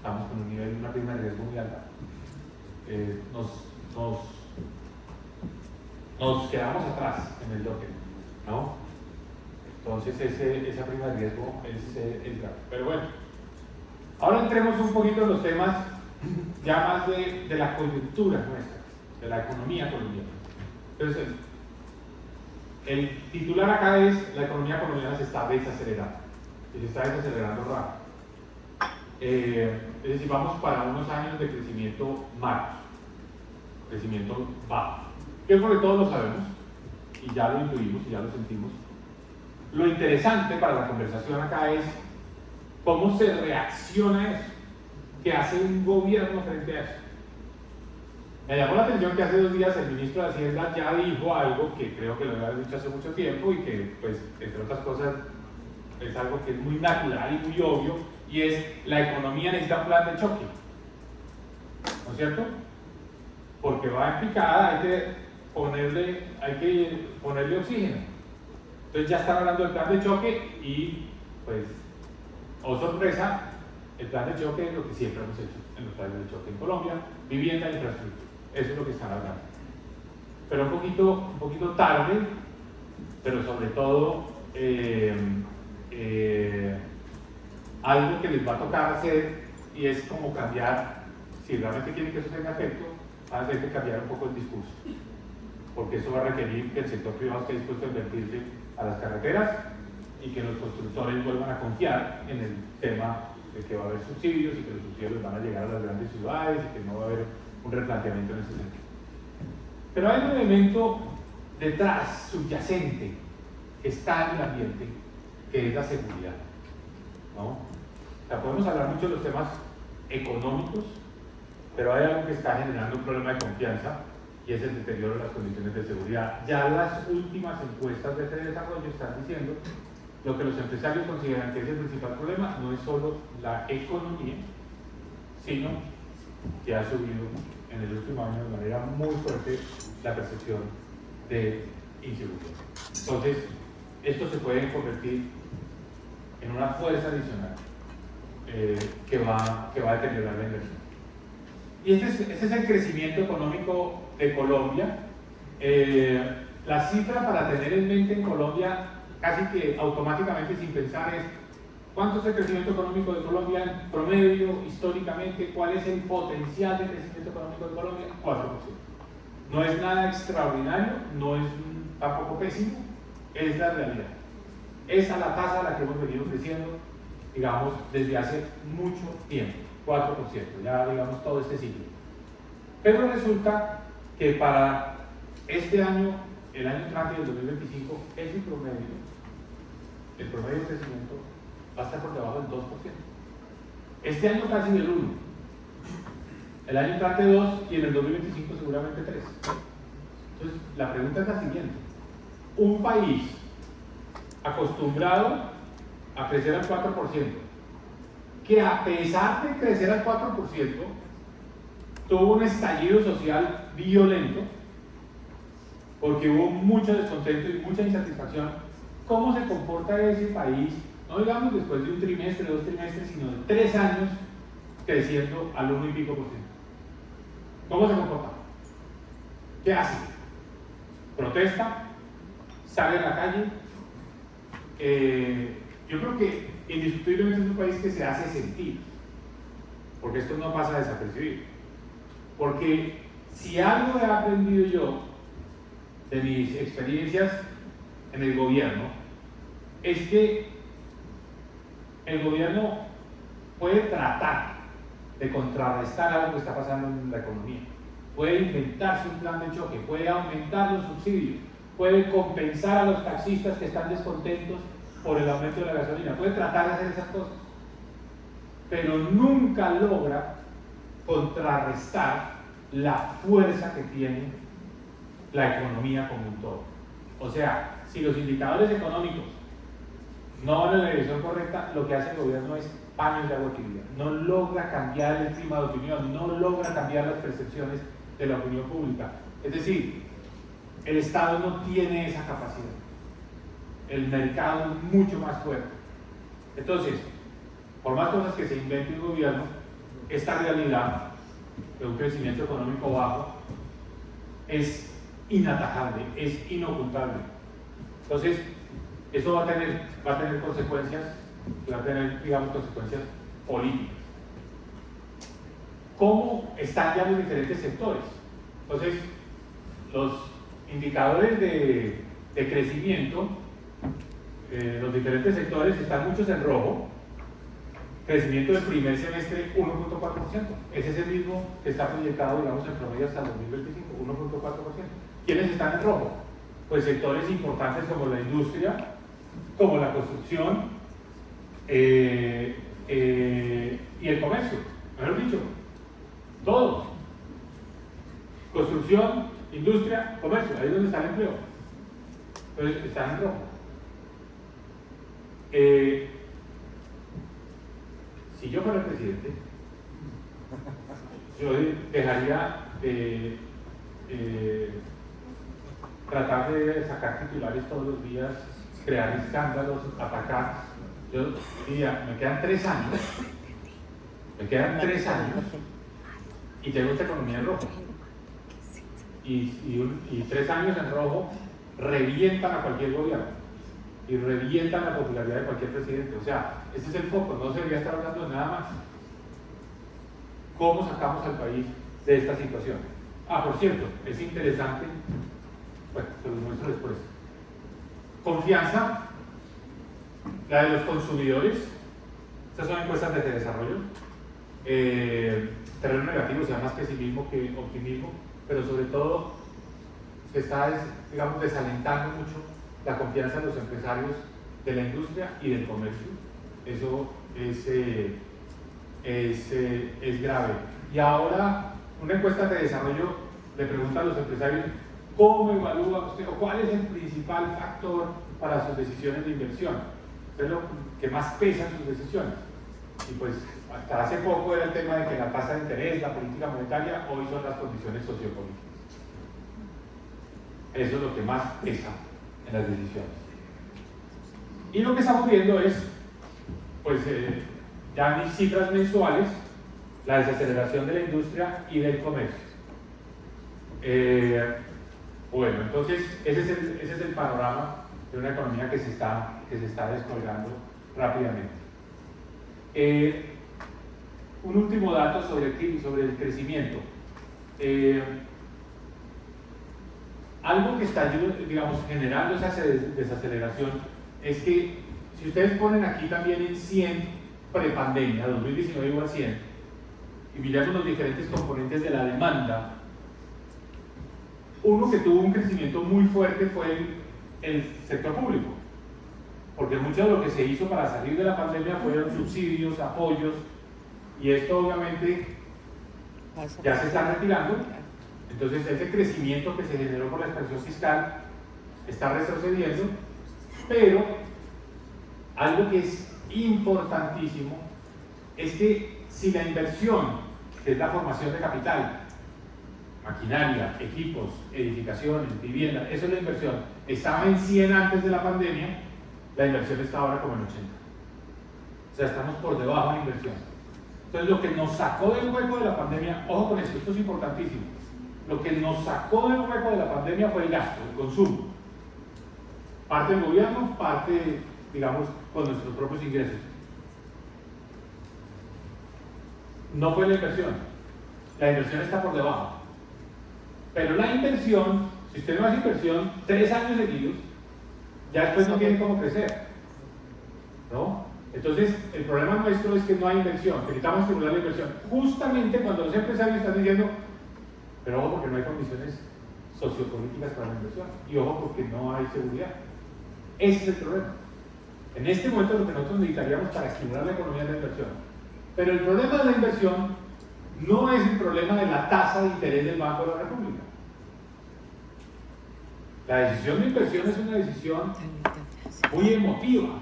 S1: con un nivel, una prima de riesgo muy alta. Nos quedamos atrás en el doque, ¿no? Entonces esa prima de riesgo es grave. Pero bueno, ahora entremos un poquito en los temas ya más de la coyuntura nuestra, de la economía colombiana. Entonces, el titular acá es: la economía colombiana se está desacelerando, y se está desacelerando rápido. Es decir, vamos para unos años de crecimiento malo, crecimiento bajo. Yo creo que todos lo sabemos, y ya lo intuimos, y ya lo sentimos. Lo interesante para la conversación acá es cómo se reacciona a eso, qué hace un gobierno frente a eso. Me llamó la atención que hace 2 días el ministro de Hacienda ya dijo algo que creo que lo había dicho hace mucho tiempo y que, pues, entre otras cosas, es algo que es muy natural y muy obvio, y es: la economía necesita un plan de choque, ¿no es cierto? Porque va en picada, hay que ponerle oxígeno. Entonces ya están hablando del plan de choque y, pues, oh sorpresa, el plan de choque es lo que siempre hemos hecho en los planes de choque en Colombia: vivienda e infraestructura. Eso es lo que están hablando. Pero un poquito tarde, pero sobre todo algo que les va a tocar hacer, y es como cambiar, si realmente quieren que eso tenga efecto, van a tener que cambiar un poco el discurso, porque eso va a requerir que el sector privado esté dispuesto a invertirle a las carreteras y que los constructores vuelvan a confiar en el tema de que va a haber subsidios y que los subsidios van a llegar a las grandes ciudades y que no va a haber un replanteamiento en ese sentido. Pero hay un elemento detrás, subyacente, que está en el ambiente, que es la seguridad, ¿no? O sea, podemos hablar mucho de los temas económicos, pero hay algo que está generando un problema de confianza, y es el deterioro de las condiciones de seguridad. Ya las últimas encuestas de este desarrollo están diciendo lo que los empresarios consideran que es el principal problema: no es solo la economía, sino que ha subido en el último año de manera muy fuerte la percepción de inseguridad. Entonces, esto se puede convertir en una fuerza adicional que va a deteriorar la inversión. Y este es el crecimiento económico de Colombia. La cifra para tener en mente en Colombia, casi que automáticamente, sin pensar, es: ¿cuánto es el crecimiento económico de Colombia en promedio, históricamente? ¿Cuál es el potencial de crecimiento económico de Colombia? 4%. No es nada extraordinario, no es tampoco pésimo, es la realidad. Esa es la tasa a la que hemos venido creciendo, digamos, desde hace mucho tiempo, 4%, ya digamos todo este ciclo. Pero resulta que para este año, el año entrante del 2025, ese promedio, el promedio de crecimiento va a estar por debajo del 2%. Este año casi del 1%, el año entrante 2% y en el 2025 seguramente 3%. Entonces, la pregunta es la siguiente. Un país acostumbrado a crecer al 4%, que a pesar de crecer al 4%, tuvo un estallido social violento, porque hubo mucho descontento y mucha insatisfacción. ¿Cómo se comporta ese país, no digamos después de un trimestre, 2 trimestres, sino de 3 años creciendo al 1 y pico por ciento? ¿Cómo se comporta? ¿Qué hace? ¿Protesta? ¿Sale a la calle? Yo creo que indiscutiblemente es un país que se hace sentir, porque esto no pasa desapercibido. Porque si algo he aprendido yo de mis experiencias en el gobierno, es que el gobierno puede tratar de contrarrestar algo que está pasando en la economía, puede inventarse un plan de choque, puede aumentar los subsidios, puede compensar a los taxistas que están descontentos por el aumento de la gasolina, puede tratar de hacer esas cosas, pero nunca logra contrarrestar la fuerza que tiene la economía como un todo. O sea, si los indicadores económicos no van en la dirección correcta, lo que hace el gobierno es paños de agua tibia, no logra cambiar el clima de opinión, no logra cambiar las percepciones de la opinión pública. Es decir, el Estado no tiene esa capacidad, el mercado es mucho más fuerte. Entonces, por más cosas que se invente el gobierno, esta realidad de un crecimiento económico bajo es inatajable, es inocultable. Entonces, eso va a tener consecuencias, va a tener, digamos, consecuencias políticas. ¿Cómo están ya los diferentes sectores? Entonces, los indicadores de crecimiento, los diferentes sectores están muchos en rojo. Crecimiento del primer semestre 1.4%. Ese es el mismo que está proyectado, digamos, en promedio hasta el 2025, 1.4%. ¿Quiénes están en rojo? Pues sectores importantes como la industria, como la construcción y el comercio. Mejor dicho, todo. Construcción, industria, comercio, ahí es donde está el empleo. Entonces están en rojo. Si yo fuera el presidente, yo dejaría de tratar de sacar titulares todos los días, crear escándalos, atacar. Yo diría, me quedan 3 años, y tengo esta economía en rojo. Y 3 años en rojo revientan a cualquier gobierno y revientan la popularidad de cualquier presidente. O sea, ese es el foco, no se debería estar hablando de nada más. ¿Cómo sacamos al país de esta situación? Por cierto, es interesante, bueno, se los muestro después. Confianza, la de los consumidores. Estas son encuestas de desarrollo. Terreno negativo, o sea, más pesimismo que optimismo, pero sobre todo se está, digamos, desalentando mucho la confianza de los empresarios de la industria y del comercio. Eso es grave. Y ahora, una encuesta de desarrollo le pregunta a los empresarios cómo evalúa usted o cuál es el principal factor para sus decisiones de inversión. ¿Qué es lo que más pesa en sus decisiones? Y pues hasta hace poco era el tema de que la tasa de interés, la política monetaria, hoy son las condiciones sociopolíticas. Eso es lo que más pesa en las decisiones. Y lo que estamos viendo es, pues, ya en cifras mensuales, la desaceleración de la industria y del comercio. Bueno, entonces ese es el panorama de una economía que se está descolgando rápidamente. Un último dato sobre el crecimiento. Algo que está, digamos, generando esa desaceleración es que si ustedes ponen aquí también en 100 prepandemia, 2019 igual a 100, y miramos los diferentes componentes de la demanda, uno que tuvo un crecimiento muy fuerte fue el sector público, porque mucho de lo que se hizo para salir de la pandemia fueron subsidios, apoyos, y esto obviamente ya se está retirando. Entonces ese crecimiento que se generó por la expansión fiscal está retrocediendo, pero algo que es importantísimo es que si la inversión, que es la formación de capital, maquinaria, equipos, edificaciones, vivienda, eso es la inversión, estaba en 100 antes de la pandemia, la inversión está ahora como en 80. O sea, estamos por debajo de la inversión. Entonces lo que nos sacó del hueco de la pandemia, ojo con esto es importantísimo, lo que nos sacó del hueco de la pandemia fue el gasto, el consumo. Parte del gobierno, parte, digamos, con nuestros propios ingresos. No fue la inversión está por debajo. Pero la inversión, si usted no hace inversión 3 años seguidos, ya después no tiene cómo crecer, ¿no? Entonces, el problema nuestro es que no hay inversión, que necesitamos estimular la inversión. Justamente cuando los empresarios están diciendo, pero ojo porque no hay condiciones sociopolíticas para la inversión, y ojo porque no hay seguridad. Ese es el problema. En este momento lo que nosotros necesitaríamos para estimular la economía es la inversión. Pero el problema de la inversión no es el problema de la tasa de interés del Banco de la República. La decisión de inversión es una decisión muy emotiva,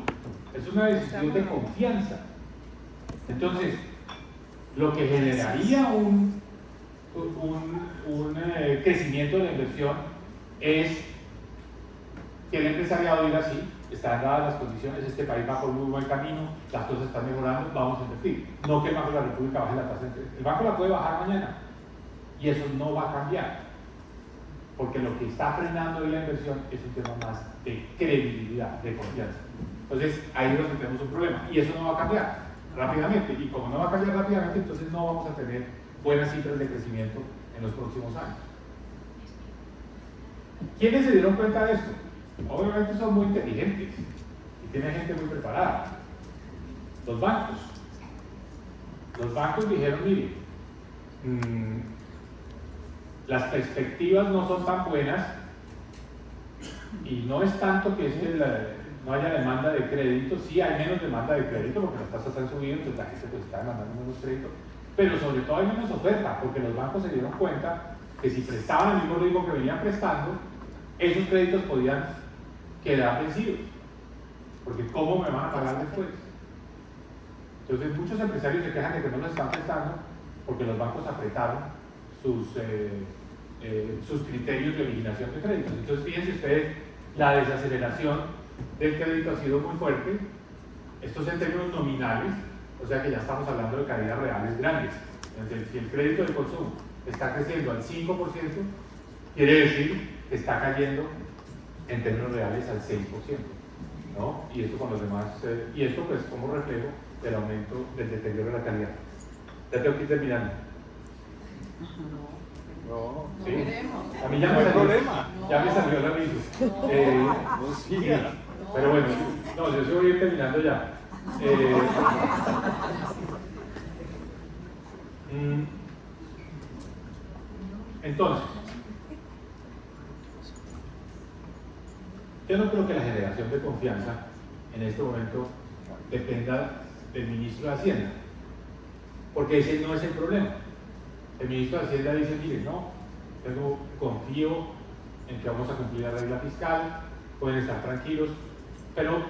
S1: es una decisión de confianza. Entonces, lo que generaría un crecimiento de la inversión es que el empresariado diga así, están dadas las condiciones, este país va por muy buen camino, las cosas están mejorando, vamos a invertir. No que el Banco de la República baje la tasa de interés. El banco la puede bajar mañana y eso no va a cambiar, porque lo que está frenando hoy la inversión es un tema más de credibilidad, de confianza. Entonces ahí es donde tenemos un problema y eso no va a cambiar rápidamente, y como no va a cambiar rápidamente, entonces no vamos a tener buenas cifras de crecimiento en los próximos años. ¿Quiénes se dieron cuenta de esto? Obviamente son muy inteligentes y tienen gente muy preparada. Los bancos. Los bancos dijeron, mire, las perspectivas no son tan buenas y no es tanto que no haya demanda de crédito, sí hay menos demanda de crédito porque las tasas han subido, entonces la gente pues está demandando menos crédito, pero sobre todo hay menos oferta porque los bancos se dieron cuenta que si prestaban el mismo ritmo que venían prestando, esos créditos podían quedar vencidos, porque ¿cómo me van a pagar después? Entonces muchos empresarios se quejan de que no los están prestando porque los bancos apretaron sus criterios de originación de créditos. Entonces fíjense ustedes, la desaceleración del crédito ha sido muy fuerte, esto es en términos nominales, o sea que ya estamos hablando de caídas reales grandes. Entonces, si el crédito de consumo está creciendo al 5%, quiere decir que está cayendo en términos reales al 6%, ¿no? Y esto con los demás, y esto pues como reflejo del aumento del deterioro de la calidad. Ya tengo que ir terminando.
S3: No,
S1: ¿Sí?
S2: queremos.
S1: A mí ya
S3: no
S1: me
S3: hay
S1: salió,
S3: problema.
S1: ya me salió el aviso.
S3: No
S1: Sí,
S3: siga.
S1: pero bueno, no, yo sí voy a ir terminando ya. Entonces, yo no creo que la generación de confianza en este momento dependa del ministro de Hacienda, porque ese no es el problema. El ministro de Hacienda dice, mire, no, yo confío en que vamos a cumplir la regla fiscal, pueden estar tranquilos, pero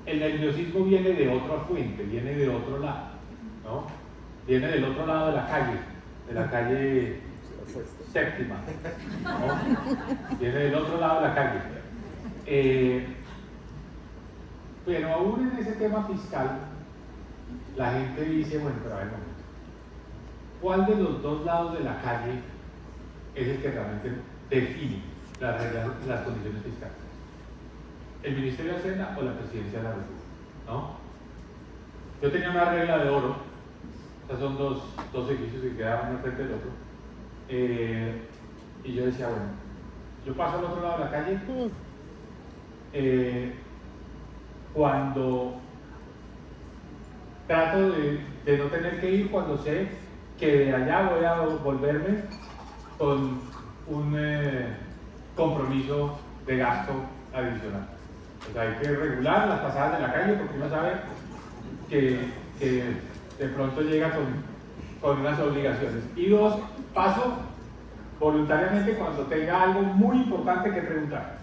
S1: el nerviosismo viene de otra fuente, viene de otro lado, ¿no? Viene del otro lado de la calle séptima, ¿no? Viene del otro lado de la calle. Pero aún en ese tema fiscal, la gente dice, bueno, pero a ver un momento, ¿cuál de los dos lados de la calle es el que realmente define las condiciones fiscales? ¿El Ministerio de Hacienda o la Presidencia de la República? ¿No? Yo tenía una regla de oro, estas son dos edificios que quedaban uno frente del otro, y yo decía, bueno, yo paso al otro lado de la calle, cuando trato de no tener que ir, cuando sé que de allá voy a volverme con un compromiso de gasto adicional. O sea, hay que regular las pasadas de la calle porque uno sabe que de pronto llega con unas obligaciones. Y dos, paso voluntariamente cuando tenga algo muy importante que preguntar,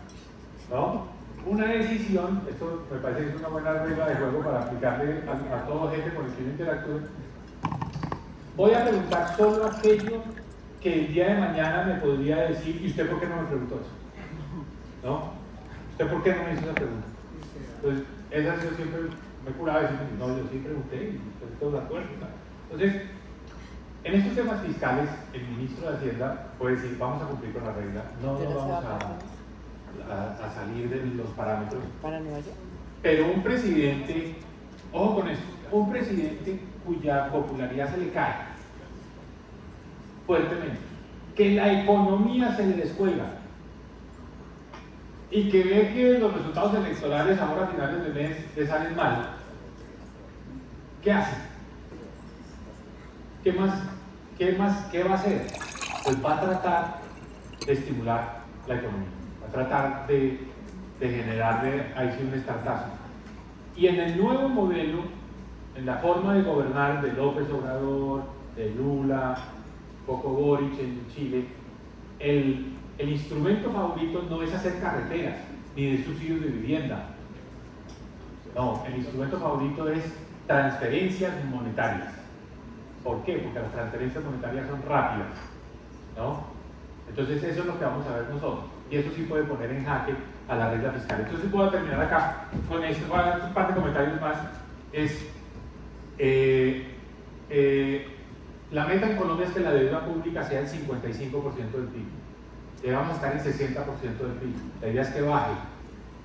S1: ¿no? Una decisión, esto me parece que es una buena regla de juego para aplicarle a toda gente con el que uno interactúe. Voy a preguntar solo aquello que el día de mañana me podría decir, ¿y usted por qué no me preguntó eso? ¿No? ¿Usted por qué no me hizo esa pregunta? Entonces, esa yo siempre me he curado de decir, no, yo sí pregunté y estoy de acuerdo. Entonces, en estos temas fiscales, el ministro de Hacienda puede decir, vamos a cumplir con la regla, no nos vamos a salir de los parámetros.
S2: Para Nueva York.
S1: Pero un presidente, ojo con esto, un presidente cuya popularidad se le cae fuertemente, que la economía se le descuelga y que ve que los resultados electorales ahora a finales de mes le salen mal, ¿qué hace? ¿Qué va a hacer? Pues va a tratar de estimular la economía, va a tratar de generarle ahí sí un estartazo. Y en el nuevo modelo, en la forma de gobernar de López Obrador, de Lula, Coco Boric en Chile, el instrumento favorito no es hacer carreteras ni de subsidios de vivienda. No, el instrumento favorito es transferencias monetarias. ¿Por qué? Porque las transferencias monetarias son rápidas, ¿no? Entonces eso es lo que vamos a ver nosotros. Y eso sí puede poner en jaque a la regla fiscal. Entonces puedo terminar acá con esto, voy a dar un par de comentarios más. La meta en Colombia es que la deuda pública sea el 55% del PIB. Debamos estar en 60% del PIB. La idea es que baje,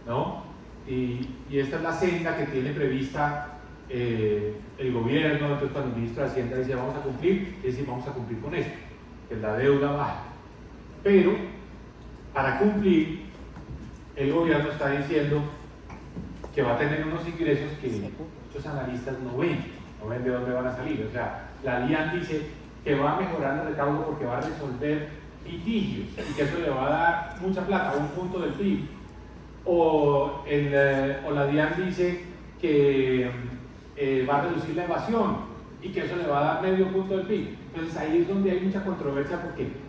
S1: ¿no? Y esta es la senda que tiene prevista el gobierno. Entonces cuando el ministro de Hacienda dice vamos a cumplir, es decir, vamos a cumplir con esto, que la deuda baje. Pero para cumplir, el gobierno está diciendo que va a tener unos ingresos que muchos analistas no ven de dónde van a salir. O sea, la DIAN dice que va a mejorar el recaudo porque va a resolver litigios y que eso le va a dar mucha plata, un punto del PIB. O la DIAN dice que va a reducir la evasión y que eso le va a dar medio punto del PIB. Entonces ahí es donde hay mucha controversia porque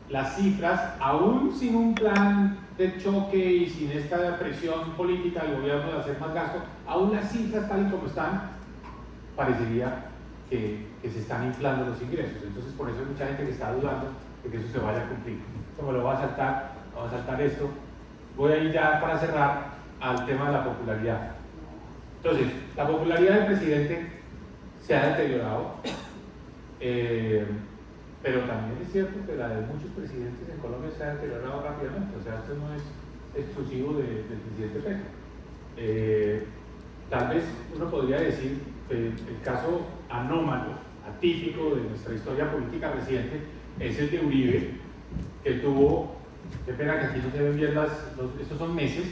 S1: las cifras, aún sin un plan de choque y sin esta presión política del gobierno de hacer más gasto, aún las cifras tal y como están, parecería que se están inflando los ingresos. Entonces por eso hay mucha gente que está dudando de que eso se vaya a cumplir. Como lo voy a saltar, vamos a saltar esto. Voy a ir ya para cerrar al tema de la popularidad. Entonces, la popularidad del presidente se ha deteriorado, pero también es cierto que la de muchos presidentes en Colombia se ha deteriorado rápidamente. O sea, esto no es exclusivo del presidente Petro. Tal vez uno podría decir que el caso anómalo, atípico de nuestra historia política reciente es el de Uribe, que tuvo, qué pena que aquí no se ven bien estos son meses,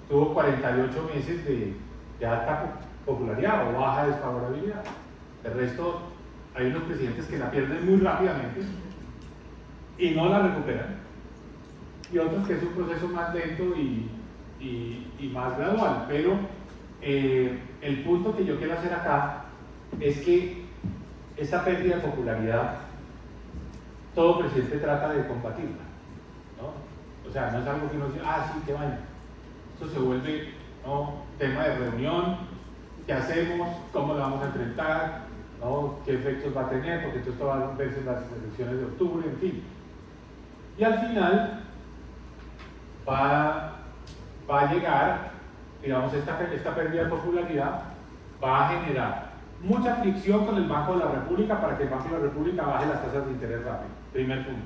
S1: tuvo 48 meses de alta popularidad o baja desfavorabilidad. El resto, hay unos presidentes que la pierden muy rápidamente y no la recuperan, y otros que es un proceso más lento y más gradual. Pero el punto que yo quiero hacer acá es que esta pérdida de popularidad todo presidente trata de combatirla, ¿no? O sea, no es algo que uno dice, sí, qué vaina. Esto se vuelve, ¿no?, tema de reunión, ¿qué hacemos? ¿Cómo lo vamos a enfrentar? ¿No? ¿Qué efectos va a tener? Porque esto va a verse en las elecciones de octubre, en fin. Y al final va a llegar, digamos, esta pérdida de popularidad va a generar mucha fricción con el Banco de la República para que el Banco de la República baje las tasas de interés rápido. Primer punto.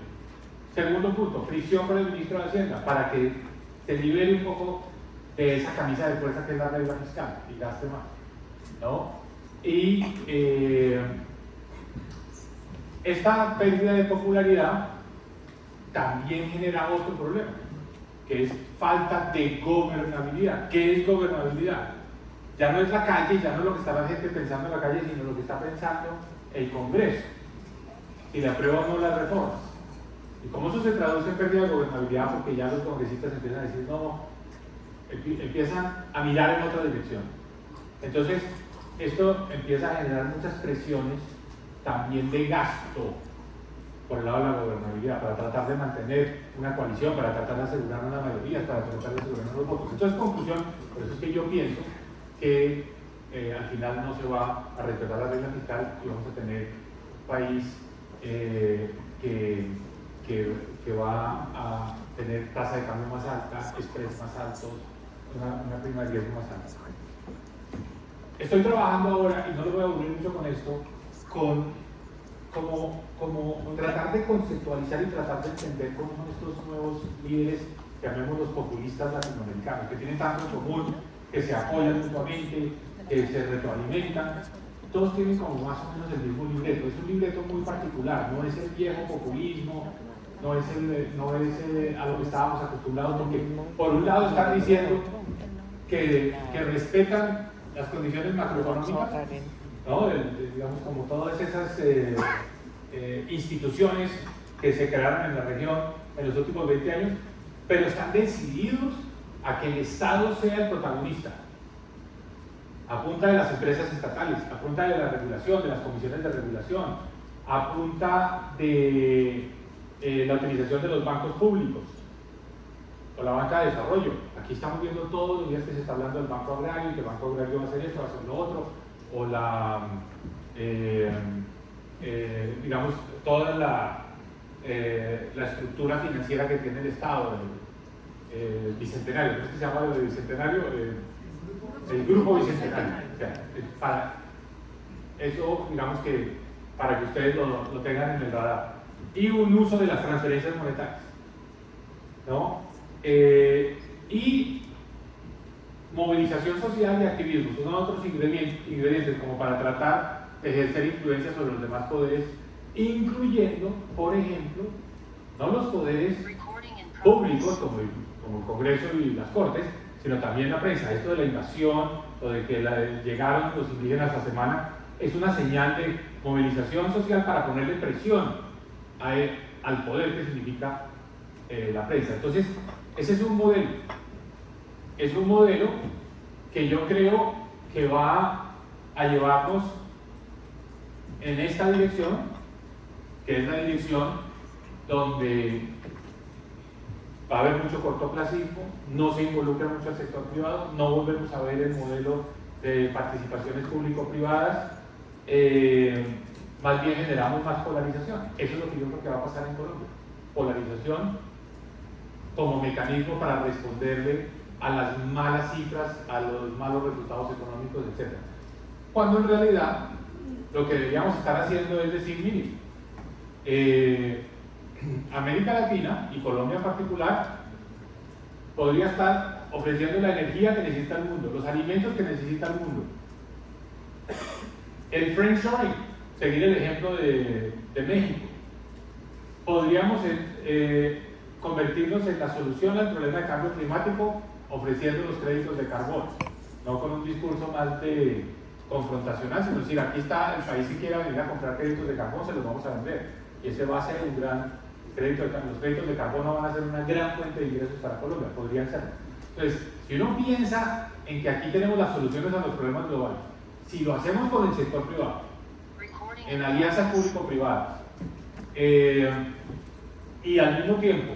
S1: Segundo punto, fricción con el ministro de Hacienda para que se libere un poco de esa camisa de fuerza que es la deuda fiscal y gaste más, ¿no? Y esta pérdida de popularidad también genera otro problema, que es falta de gobernabilidad. ¿Qué es gobernabilidad? ya no es la calle, ya no es lo que está la gente pensando en la calle, sino lo que está pensando el Congreso, si le aprueba o no las reformas. Y cómo eso se traduce en pérdida de gobernabilidad, porque ya los congresistas empiezan a decir, no, empiezan a mirar en otra dirección. Entonces, esto empieza a generar muchas presiones también de gasto por el lado de la gobernabilidad, para tratar de mantener una coalición, para tratar de asegurar una mayoría, para tratar de asegurar los votos. Entonces, conclusión, por eso es que yo pienso que al final no se va a respetar la regla fiscal y vamos a tener un país que va a tener tasa de cambio más alta, spreads más altos, una prima de riesgo más alta. Estoy trabajando ahora, y no lo voy a aburrir mucho con esto, como tratar de conceptualizar y tratar de entender cómo son estos nuevos líderes, llamémoslos populistas latinoamericanos, que tienen tanto en común, que se apoyan mutuamente, que se retroalimentan. Todos tienen como más o menos el mismo libreto. Es un libreto muy particular, no es el viejo populismo, no es a lo que estábamos acostumbrados, porque por un lado están diciendo que respetan las condiciones macroeconómicas, ¿no? Digamos, como todas esas instituciones que se crearon en la región en los últimos 20 años, pero están decididos a que el Estado sea el protagonista, a punta de las empresas estatales, a punta de la regulación, de las comisiones de regulación, a punta de la utilización de los bancos públicos o la banca de desarrollo. Aquí estamos viendo todos los días que se está hablando del banco agrario, que el banco agrario va a hacer esto, va a hacer lo otro, o digamos, toda la estructura financiera que tiene el Estado, el bicentenario. ¿Cómo es que se llama el bicentenario? El grupo bicentenario. O sea, para eso, digamos que para que ustedes lo tengan en el radar. Y un uso de las transferencias monetarias, ¿no? Y movilización social y activismo. Son otros ingredientes como para tratar de ejercer influencia sobre los demás poderes, incluyendo, por ejemplo, no los poderes públicos como el Congreso y las Cortes, sino también la prensa. Esto de la invasión o de que llegaron los indígenas esta semana es una señal de movilización social para ponerle presión al poder que significa la prensa. Entonces, ese es un modelo. Es un modelo que yo creo que va a llevarnos en esta dirección, que es la dirección donde va a haber mucho cortoplacismo, no se involucra mucho al sector privado, no volvemos a ver el modelo de participaciones público-privadas, más bien generamos más polarización. Eso es lo que yo creo que va a pasar en Colombia. Polarización como mecanismo para responderle a las malas cifras, a los malos resultados económicos, etc. Cuando en realidad lo que deberíamos estar haciendo es decir, mire, América Latina y Colombia en particular podría estar ofreciendo la energía que necesita el mundo, los alimentos que necesita el mundo, el friendshoring, seguir el ejemplo de México. Podríamos convertirnos en la solución al problema de cambio climático ofreciendo los créditos de carbono, no con un discurso más de confrontacional, sino decir, aquí está el país que quiera venir a comprar créditos de carbono, se los vamos a vender, y ese va a ser un gran crédito de carbono. Los créditos de carbono van a ser una gran fuente de ingresos para Colombia, podrían ser. Entonces, si uno piensa en que aquí tenemos las soluciones a los problemas globales, si lo hacemos con el sector privado, en alianzas público-privadas, y al mismo tiempo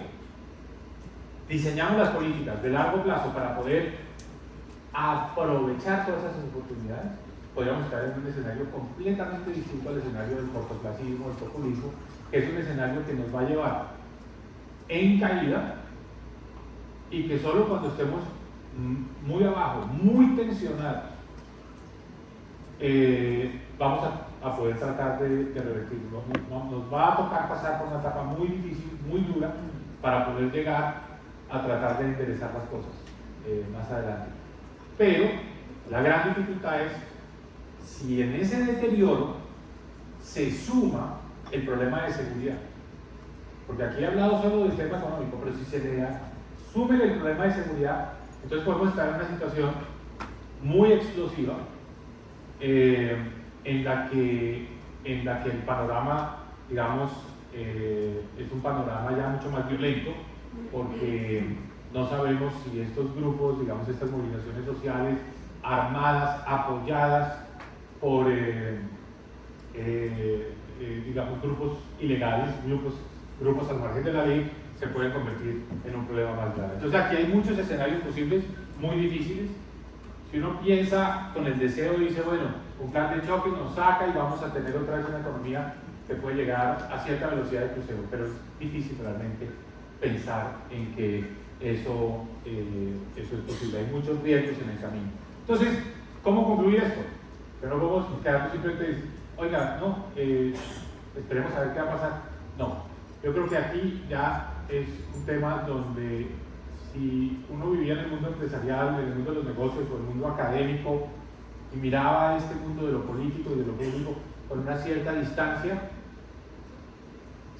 S1: diseñamos las políticas de largo plazo para poder aprovechar todas esas oportunidades, podríamos estar en un escenario completamente distinto al escenario del cortoplacismo, del populismo, que es un escenario que nos va a llevar en caída y que solo cuando estemos muy abajo, muy tensionados, vamos a poder tratar de revertirlo. Nos va a tocar pasar por una etapa muy difícil, muy dura, para poder llegar a tratar de enderezar las cosas más adelante. Pero la gran dificultad es si en ese deterioro se suma el problema de seguridad. Porque aquí he hablado solo del tema económico, pero si se le sume el problema de seguridad, entonces podemos estar en una situación muy explosiva, en la que el panorama, digamos, es un panorama ya mucho más violento, porque no sabemos si estos grupos, digamos, estas movilizaciones sociales armadas, apoyadas por, digamos, grupos ilegales, grupos al margen de la ley, se pueden convertir en un problema más grave. Entonces aquí hay muchos escenarios posibles, muy difíciles. Si uno piensa con el deseo y dice, bueno, un plan de choque nos saca y vamos a tener otra vez una economía que puede llegar a cierta velocidad de crucero, pero es difícil realmente pensar en que eso es posible. Hay muchos riesgos en el camino. Entonces, ¿cómo concluir esto? Que no podemos quedarnos simplemente decir, oiga, no, esperemos a ver qué va a pasar. No, yo creo que aquí ya es un tema donde si uno vivía en el mundo empresarial, en el mundo de los negocios o en el mundo académico y miraba este mundo de lo político y de lo público con una cierta distancia,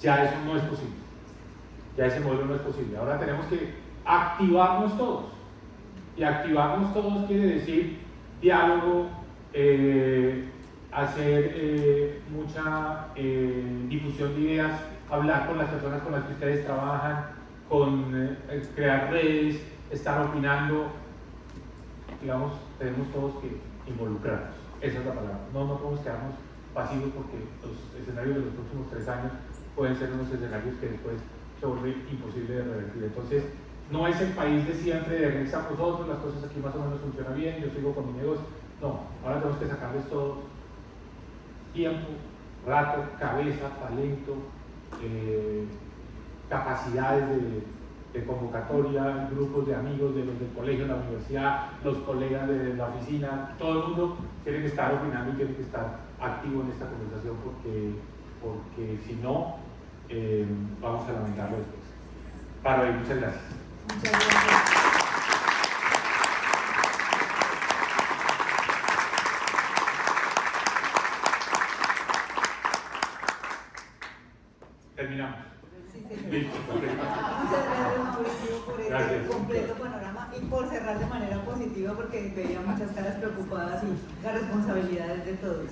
S1: ya eso no es posible. Ya ese modelo no es posible. Ahora tenemos que activarnos todos. Y activarnos todos quiere decir diálogo, hacer mucha difusión de ideas, hablar con las personas con las que ustedes trabajan, crear redes, estar opinando. Digamos, tenemos todos que involucrarnos. Esa es la palabra. No podemos quedarnos pasivos porque los escenarios de los próximos 3 años pueden ser unos escenarios que después se vuelve imposible de revertir. Entonces, no es el país de siempre, de regresar nosotros, las cosas aquí más o menos funcionan bien, yo sigo con mi negocio. No, ahora tenemos que sacarles todo tiempo, rato, cabeza, talento, capacidades de convocatoria, grupos de amigos de los del colegio, de la universidad, los colegas de la oficina, todo el mundo tiene que estar opinando y tiene que estar activo en esta conversación porque si no, vamos a lamentarlo después. Para hoy, muchas gracias.
S3: Muchas gracias.
S1: Terminamos.
S3: Sí, señor.
S1: Listo.
S3: Muchas gracias, Mauricio, por
S1: Gracias.
S3: este completo panorama y por cerrar de manera positiva porque veía muchas caras preocupadas y las responsabilidades de todos.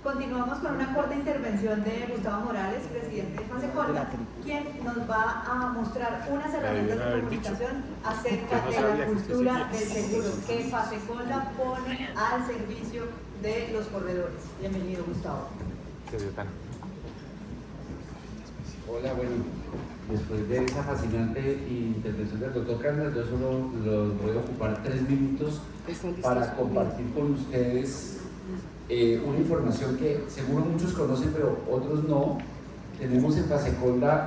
S3: Continuamos con una corta intervención de Gustavo Morales, presidente de FASECOLA, quien nos va a mostrar unas herramientas de comunicación acerca de la cultura del seguro que FASECOLA pone al servicio de los corredores. Bienvenido, Gustavo.
S4: Hola, bueno, después de esa fascinante intervención del doctor Cárdenas, yo solo los voy a ocupar 3 minutos para compartir con ustedes una información que seguro muchos conocen, pero otros no. Tenemos en FASECOLA